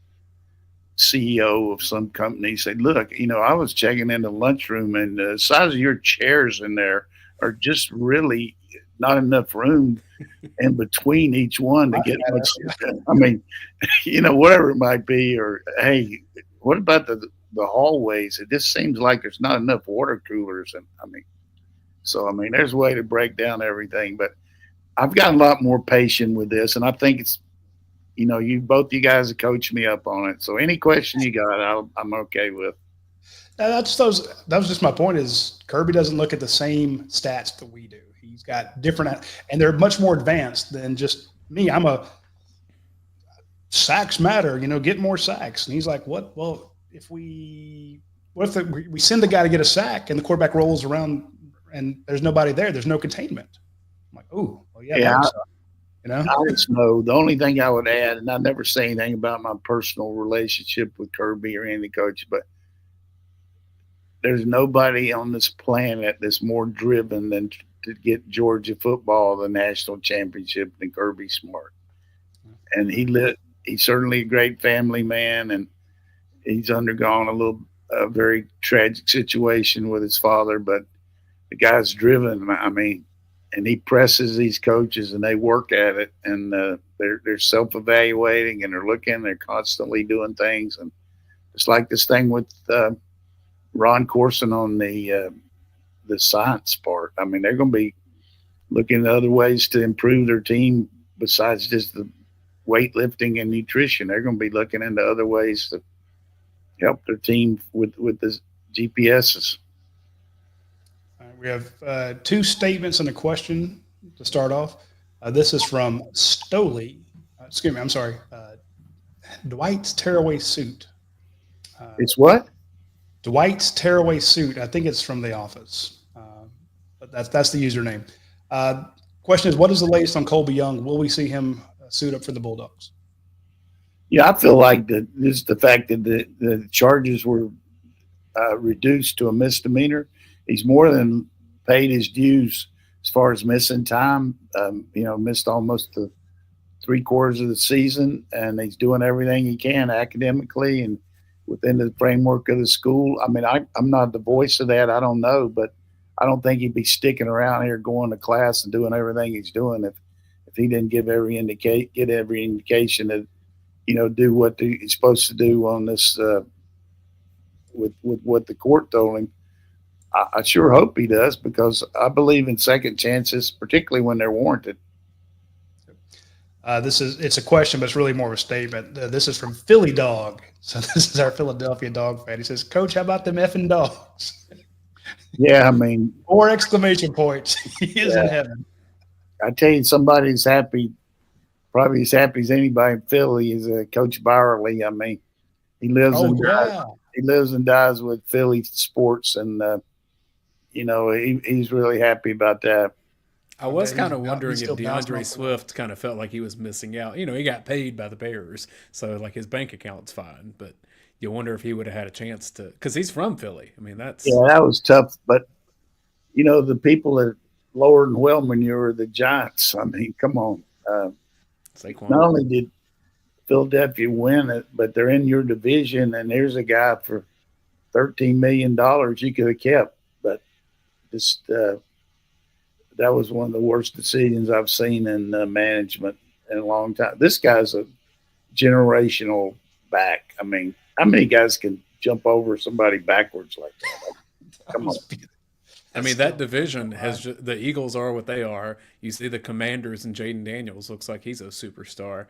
CEO of some company, say, look, I was checking in the lunchroom, and the size of your chairs in there are just really not enough room in between each one to get much. I mean, whatever it might be, or, hey, what about the hallways? It just seems like there's not enough water coolers. And there's a way to break down everything, but I've got a lot more patience with this. And I think it's, both you guys have coached me up on it. So any question you got, I'm okay with. That was just my point is Kirby doesn't look at the same stats that we do. He's got different, and they're much more advanced than just me, I'm a sacks matter, get more sacks. And he's like, what? Well, what if we send the guy to get a sack and the quarterback rolls around and there's nobody there? There's no containment. I'm like, oh, well, yeah, that Yeah, would suck, you know? I just know the only thing I would add, and I never say anything about my personal relationship with Kirby or any coach, but there's nobody on this planet that's more driven than to get Georgia football the national championship than Kirby Smart. And he's certainly a great family man, and he's undergone a very tragic situation with his father, but the guy's driven. I mean, and he presses these coaches, and they work at it, and they're self evaluating, and they're looking, they're constantly doing things, and it's like this thing with Ron Corson on the science part. I mean, they're going to be looking at other ways to improve their team besides just the weightlifting and nutrition. They're going to be looking into other ways to help their team with the GPSs. We have two statements and a question to start off. This is from Stoley. Excuse me, I'm sorry. Dwight's tearaway suit. It's what? Dwight's tearaway suit. I think it's from The Office, but that's the username. Question is, what is the latest on Colby Young? Will we see him suit up for the Bulldogs? Yeah, I feel like just the fact that the charges were reduced to a misdemeanor. He's more than paid his dues as far as missing time. Missed almost the 3/4 of the season, and he's doing everything he can academically and within the framework of the school. I mean, I'm not the voice of that. I don't know, but I don't think he'd be sticking around here going to class and doing everything he's doing if he didn't get every indication that, do what he's supposed to do on this with what the court told him. I sure hope he does, because I believe in second chances, particularly when they're warranted. It's a question, but it's really more of a statement. This is from Philly Dog. So this is our Philadelphia Dog fan. He says, Coach, how about them effing dogs? Yeah, I mean, 4 exclamation points. He is in heaven. I tell you, somebody's happy, probably as happy as anybody in Philly, is Coach Byerly. I mean, he lives and dies with Philly sports, and he's really happy about that. I was kind of wondering if DeAndre Swift kind of felt like he was missing out. He got paid by the Bears, so like his bank account's fine. But you wonder if he would have had a chance to, because he's from Philly. I mean, that was tough. But the people that lower than Wellman, are the Giants. I mean, come on. Not only did Philadelphia win it, but they're in your division, and there's a guy for $13 million you could have kept. But just that was one of the worst decisions I've seen in management in a long time. This guy's a generational back. I mean, how many guys can jump over somebody backwards like that? Come on. I mean, that division has the Eagles are what they are. You see the Commanders and Jaden Daniels looks like he's a superstar.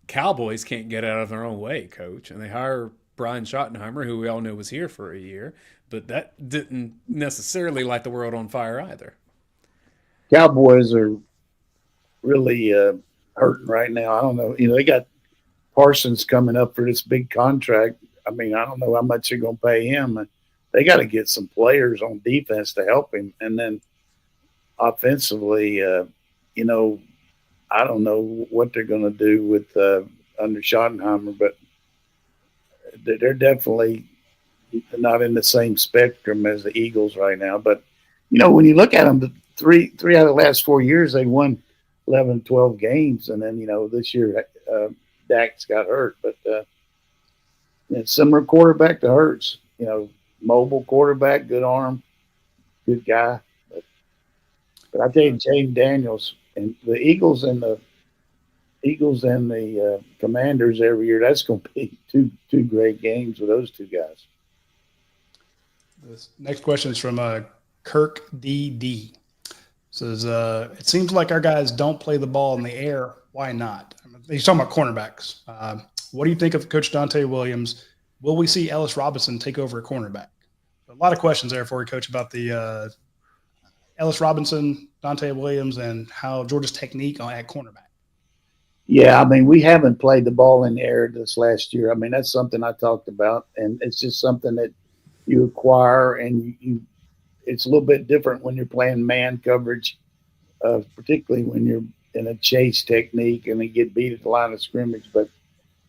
Cowboys can't get out of their own way, Coach, and they hire Brian Schottenheimer, who we all knew was here for a year, but that didn't necessarily light the world on fire either. Cowboys are really hurting right now. I don't know. They got Parsons coming up for this big contract. I mean, I don't know how much they're going to pay him. They got to get some players on defense to help him. And then offensively, I don't know what they're going to do with under Schottenheimer, but they're definitely not in the same spectrum as the Eagles right now. But, when you look at them, three out of the last 4 years, they won 11, 12 games. And then, this year Dak's got hurt. But similar quarterback to Hurts, mobile quarterback, good arm, good guy. But I tell you, Jaden Daniels and the Eagles and the Commanders every year, that's going to be two great games with those two guys. This next question is from Kirk DD. Says, it seems like our guys don't play the ball in the air. Why not? He's talking about cornerbacks. What do you think of Coach Dante Williams? Will we see Ellis Robinson take over at cornerback? A lot of questions there for you, Coach, about the Ellis Robinson, Dante Williams, and how Georgia's technique at cornerback. Yeah, I mean, we haven't played the ball in the air this last year. I mean, that's something I talked about, and it's just something that you acquire, and it's a little bit different when you're playing man coverage, particularly when you're in a chase technique and they get beat at the line of scrimmage. But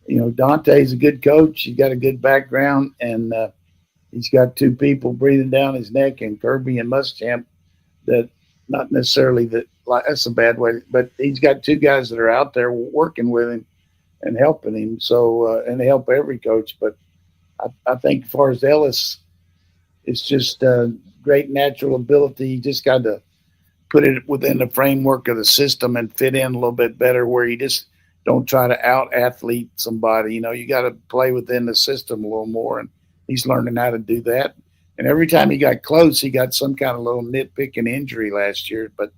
Dante's a good coach. He's got a good background, and he's got two people breathing down his neck, and Kirby and Muschamp. That not necessarily that. Like, that's a bad way, but he's got two guys that are out there working with him and helping him. So and they help every coach. But I think as far as Ellis, it's just great natural ability. You just got to put it within the framework of the system and fit in a little bit better, where you just don't try to out athlete somebody. You got to play within the system a little more, and he's learning how to do that. And every time he got close, he got some kind of little nitpicking injury last year. But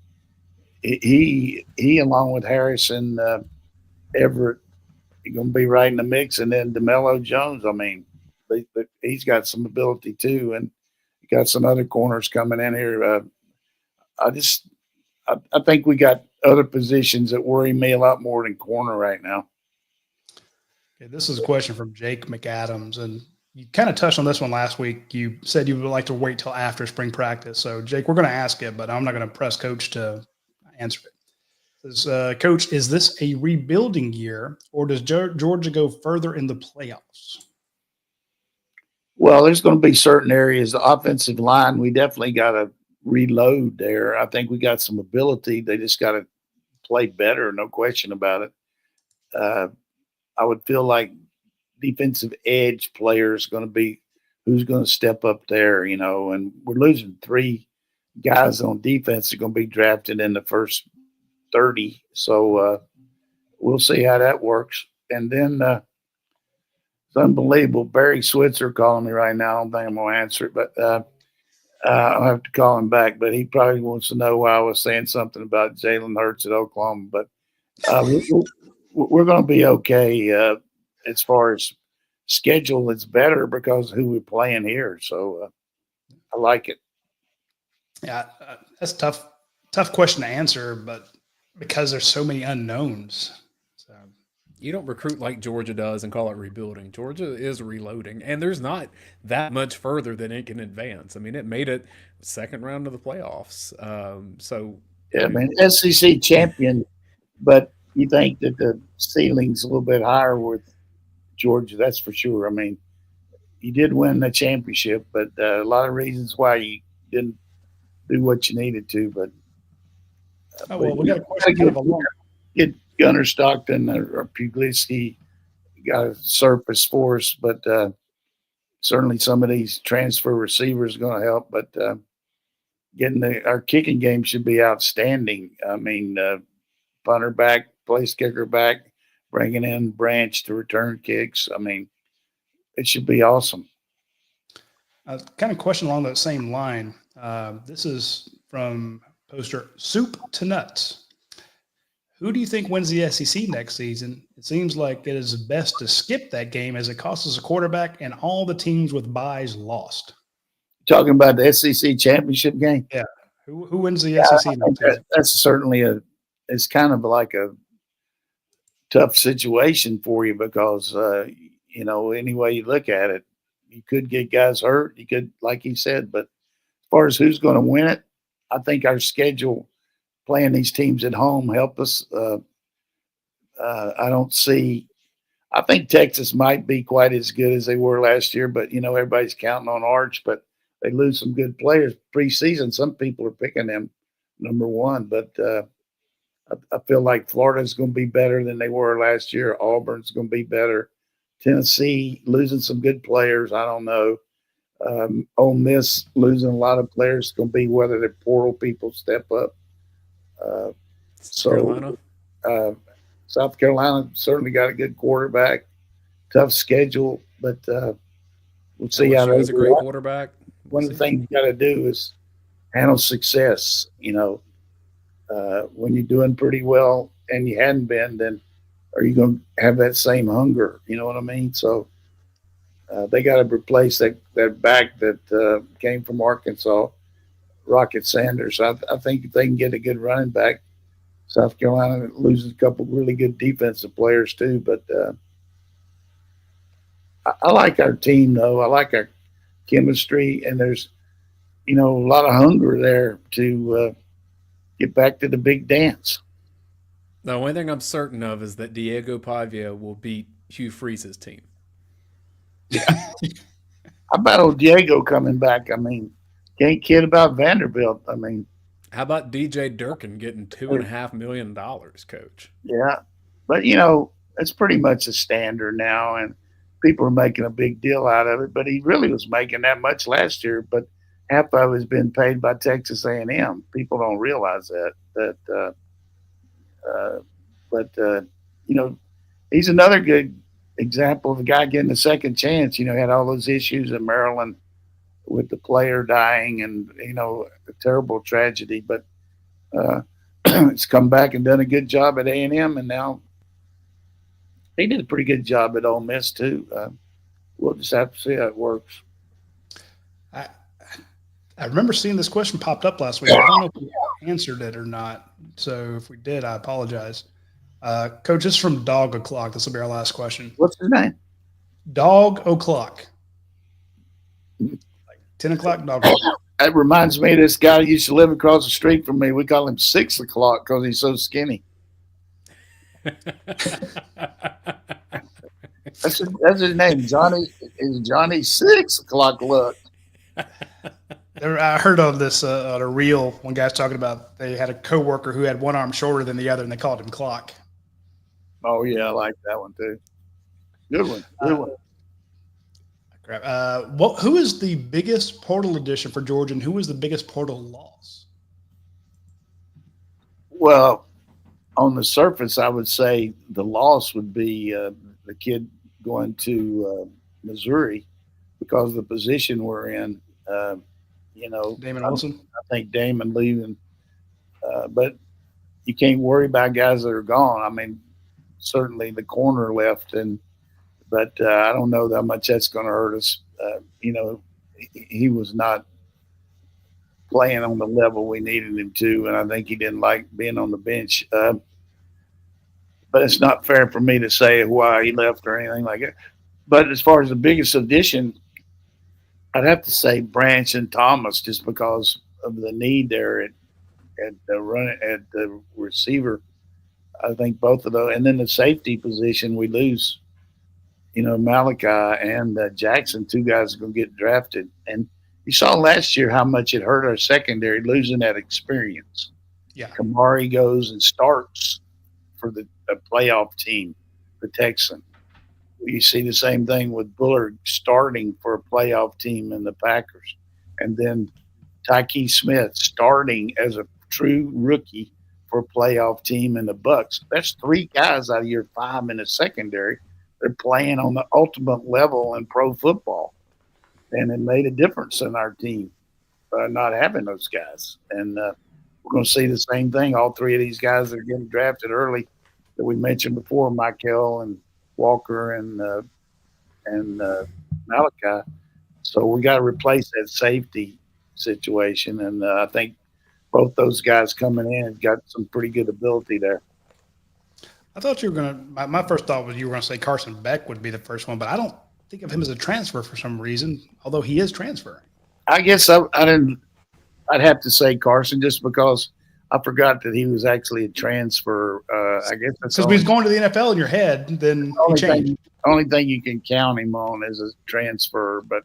he along with Harrison, Everett, going to be right in the mix. And then DeMello Jones, I mean, he's got some ability too, and got some other corners coming in here. I think we got other positions that worry me a lot more than corner right now. Okay, this is a question from Jake McAdams, and you kind of touched on this one last week. You said you would like to wait till after spring practice. So, Jake, we're going to ask it, but I'm not going to press Coach to answer it. Says, Coach, is this a rebuilding year, or does Georgia go further in the playoffs? Well, there's going to be certain areas. The offensive line, we definitely got to reload there. I think we got some ability. They just got to play better, no question about it. I would feel like defensive edge players going to be who's going to step up there, and we're losing 3 guys on defense that are going to be drafted in the first 30. So we'll see how that works. And then it's unbelievable. Barry Switzer calling me right now. I don't think I'm going to answer it, but I'll have to call him back. But he probably wants to know why I was saying something about Jalen Hurts at Oklahoma. But we're going to be okay as far as schedule. It's better because of who we're playing here. So I like it. Yeah, that's tough question to answer, but because there's so many unknowns. So you don't recruit like Georgia does and call it rebuilding. Georgia is reloading, and there's not that much further than it can advance. I mean, it made it second round of the playoffs. So yeah, man, SEC champion, but you think that the ceiling's a little bit higher with Georgia, that's for sure. I mean, you did win the championship, but a lot of reasons why you didn't do what you needed to. But we got a question kind of along. Get Gunnar Stockton or Puglitsky got a surface for us, but certainly some of these transfer receivers are going to help. But getting our kicking game should be outstanding. I mean, punter back, place kicker back, bringing in Branch to return kicks. I mean, it should be awesome. Kind of question along that same line. This is from poster Soup to Nuts. Who do you think wins the SEC next season? It seems like it is best to skip that game as it costs us a quarterback and all the teams with byes lost. Talking about the SEC championship game? Yeah. Who wins the SEC next season? That's certainly it's kind of like a tough situation for you because, any way you look at it, you could get guys hurt. You could, like you said, but as far as who's going to win it, I think our schedule playing these teams at home help us. I think Texas might be quite as good as they were last year, but, everybody's counting on Arch, but they lose some good players preseason. Some people are picking them number 1, but I feel like Florida's going to be better than they were last year. Auburn's going to be better. Tennessee losing some good players. I don't know. Ole Miss losing a lot of players is going to be whether the portal people step up. South Carolina certainly got a good quarterback. Tough schedule, but we'll see how LSU is a great quarterback. One of the things you got to do is handle success. When you're doing pretty well and you hadn't been, then are you going to have that same hunger? You know what I mean? So they got to replace that back that came from Arkansas, Rocket Sanders. I think if they can get a good running back, South Carolina loses a couple really good defensive players too. But I like our team, though. I like our chemistry, and there's a lot of hunger there to get back to the big dance. The only thing I'm certain of is that Diego Pavia will beat Hugh Freeze's team. How about old Diego coming back? I mean, can't kid about Vanderbilt. I mean, how about DJ Durkin getting $2.5 million, Coach? Yeah, but it's pretty much a standard now, and people are making a big deal out of it. But he really was making that much last year. But half of it has been paid by Texas A&M. People don't realize that. He's another good example of a guy getting a second chance. Had all those issues in Maryland with the player dying and, a terrible tragedy. But he's come back and done a good job at A&M, and now he did a pretty good job at Ole Miss too. We'll just have to see how it works. I remember seeing this question popped up last week. I don't know if we answered it or not. So if we did, I apologize. Coach, this is from Dog O'Clock. This will be our last question. What's his name? Dog O'Clock. 10 o'clock, Dog O'Clock. That reminds me of this guy who used to live across the street from me. We call him 6 o'clock because he's so skinny. That's his name. Johnny 6 o'clock look. I heard on this on a reel, one guy's talking about they had a coworker who had one arm shorter than the other, and they called him Clock. Oh yeah, I like that one too. Good one. Good one. Who is the biggest portal addition for Georgia, and who is the biggest portal loss? Well, on the surface, I would say the loss would be the kid going to Missouri because of the position we're in. Damon Wilson. I think Damon leaving, but you can't worry about guys that are gone. I mean, certainly the corner left, but I don't know how much that's going to hurt us. He was not playing on the level we needed him to, and I think he didn't like being on the bench. But it's not fair for me to say why he left or anything like that. But as far as the biggest addition, I'd have to say Branch and Thomas, just because of the need there at the receiver. I think both of those, and then the safety position, we lose. Malachi and Jackson, 2 guys are going to get drafted, and you saw last year how much it hurt our secondary losing that experience. Yeah, Kamari goes and starts for the playoff team, the Texan. You see the same thing with Bullard starting for a playoff team in the Packers. And then Tyke Smith starting as a true rookie for a playoff team in the Bucks. That's 3 guys out of your 5 in the secondary. They're playing on the ultimate level in pro football. And it made a difference in our team not having those guys. And we're going to see the same thing. All 3 of these guys that are getting drafted early that we mentioned before, Michael and Walker and Malachi. So we got to replace that safety situation, and I think both those guys coming in have got some pretty good ability there. I thought you were going to – my first thought was you were going to say Carson Beck would be the first one, but I don't think of him as a transfer for some reason, although he is transferring. I guess I didn't – I'd have to say Carson just because – I forgot that he was actually a transfer. I guess that's because he's going to the NFL in your head. Then he changed. Only thing you can count him on is a transfer, but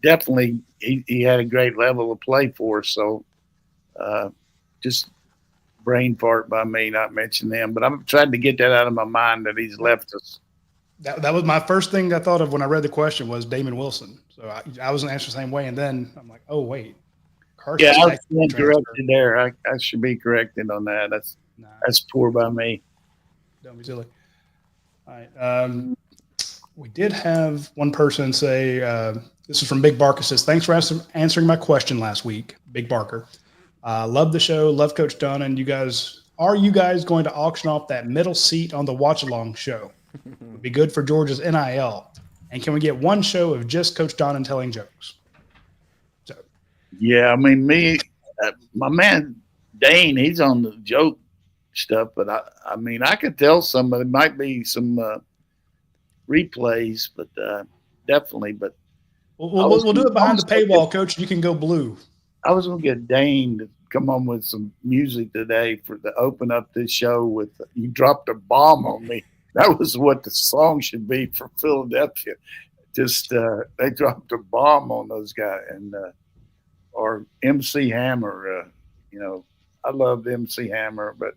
definitely he had a great level of play for us. So just brain fart by me not mentioning him. But I'm trying to get that out of my mind that he's left us. That was my first thing I thought of when I read the question was Damon Wilson. So I was going to answer the same way, and then I'm like, oh wait. Yeah, I was corrected there. I should be corrected on that. That's poor by me. Don't be silly. All right. We did have one person say, this is from Big Barker, says, thanks for answering my question last week, Big Barker. Love the show. Love Coach Donnan. Are you guys going to auction off that middle seat on the watch-along show? Would be good for Georgia's NIL. And can we get one show of just Coach Donnan telling jokes? Yeah, I mean, my man Dayne, he's on the joke stuff, but I mean, I could tell somebody might be some replays, but definitely. But We'll do it behind the paywall, Coach. And you can go blue. I was going to get Dayne to come on with some music today to open up this show with "You Dropped a Bomb on Me." That was what the song should be for Philadelphia. Just they dropped a bomb on those guys, and or MC Hammer. I loved MC Hammer, but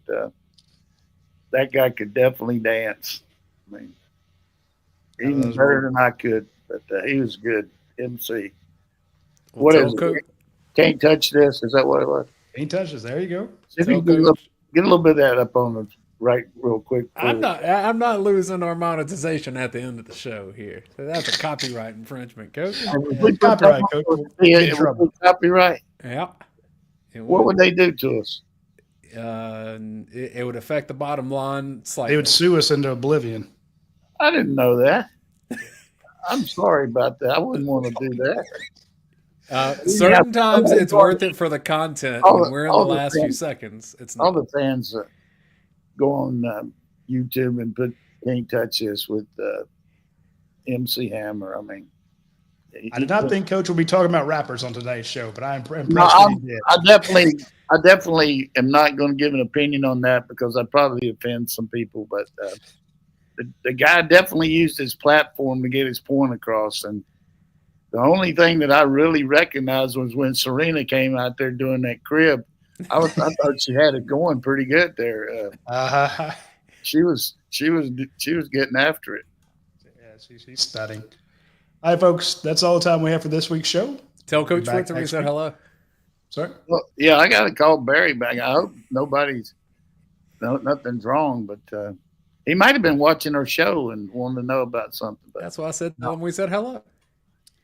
that guy could definitely dance. I mean, even better than I could, but he was good. MC. Well, What is it? Can't touch this. Is that what it was? Can't touch this. There you go. If you get a little bit of that up on the right real quick. I'm not losing our monetization at the end of the show here. That's a copyright infringement, Coach. Copyright, Coach. Copyright. Yeah. What would they do to us? It would affect the bottom line slightly. They would sue us into oblivion. I didn't know that. I'm sorry about that. I wouldn't want to do that. Certain times it's worth it for the content. When we're in the last few seconds. It's not. All the fans go on YouTube and put "Can't Touch This" with MC Hammer. I mean, I did not think Coach would be talking about rappers on today's show, but I'm impressed that he did. I definitely am not going to give an opinion on that because I probably offend some people. But the guy definitely used his platform to get his point across. And the only thing that I really recognized was when Serena came out there doing that crib. I thought she had it going pretty good there. She was getting after it. Yeah, she's stunning. All right, folks, that's all the time we have for this week's show. Tell Coach Fritz we said hello. Sorry? Well, yeah, I got to call Barry back. I hope nothing's wrong, but he might have been watching our show and wanted to know about something. But that's why I said tell him we said hello.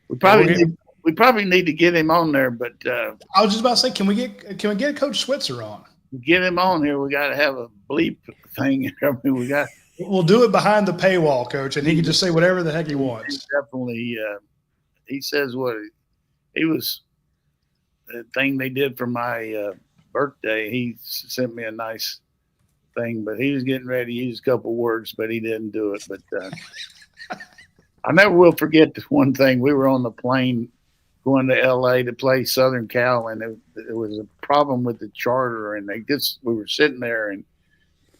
We probably need to get him on there, but I was just about to say, can we get Coach Switzer on? Get him on here. We got to have a bleep thing. I mean, We'll do it behind the paywall, Coach, and he can just say whatever the heck he wants. He definitely, he says what he was. The thing they did for my birthday, he sent me a nice thing, but he was getting ready to use a couple words, but he didn't do it. But I never will forget this one thing. We were on the plane going to L.A. to play Southern Cal, and it was a problem with the charter, and we were sitting there in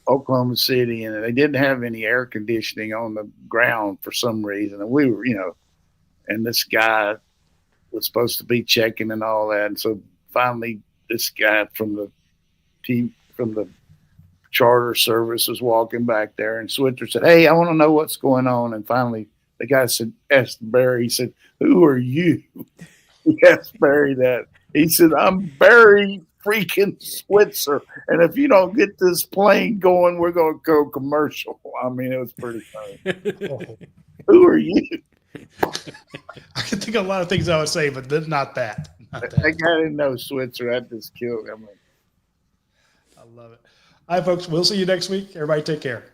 Oklahoma City, and they didn't have any air conditioning on the ground for some reason. And we were, and this guy was supposed to be checking and all that. And so finally this guy from the charter service was walking back there, and Switzer said, "Hey, I want to know what's going on." And finally the guy asked Barry, he said, "Who are you?" He asked Barry that. He said, "I'm Barry freaking Switzer, and if you don't get this plane going, we're going to go commercial." I mean, it was pretty funny. Who are you? I can think of a lot of things I would say, but not that. That guy didn't know Switzer. That just killed him. I love it. All right, folks, we'll see you next week. Everybody take care.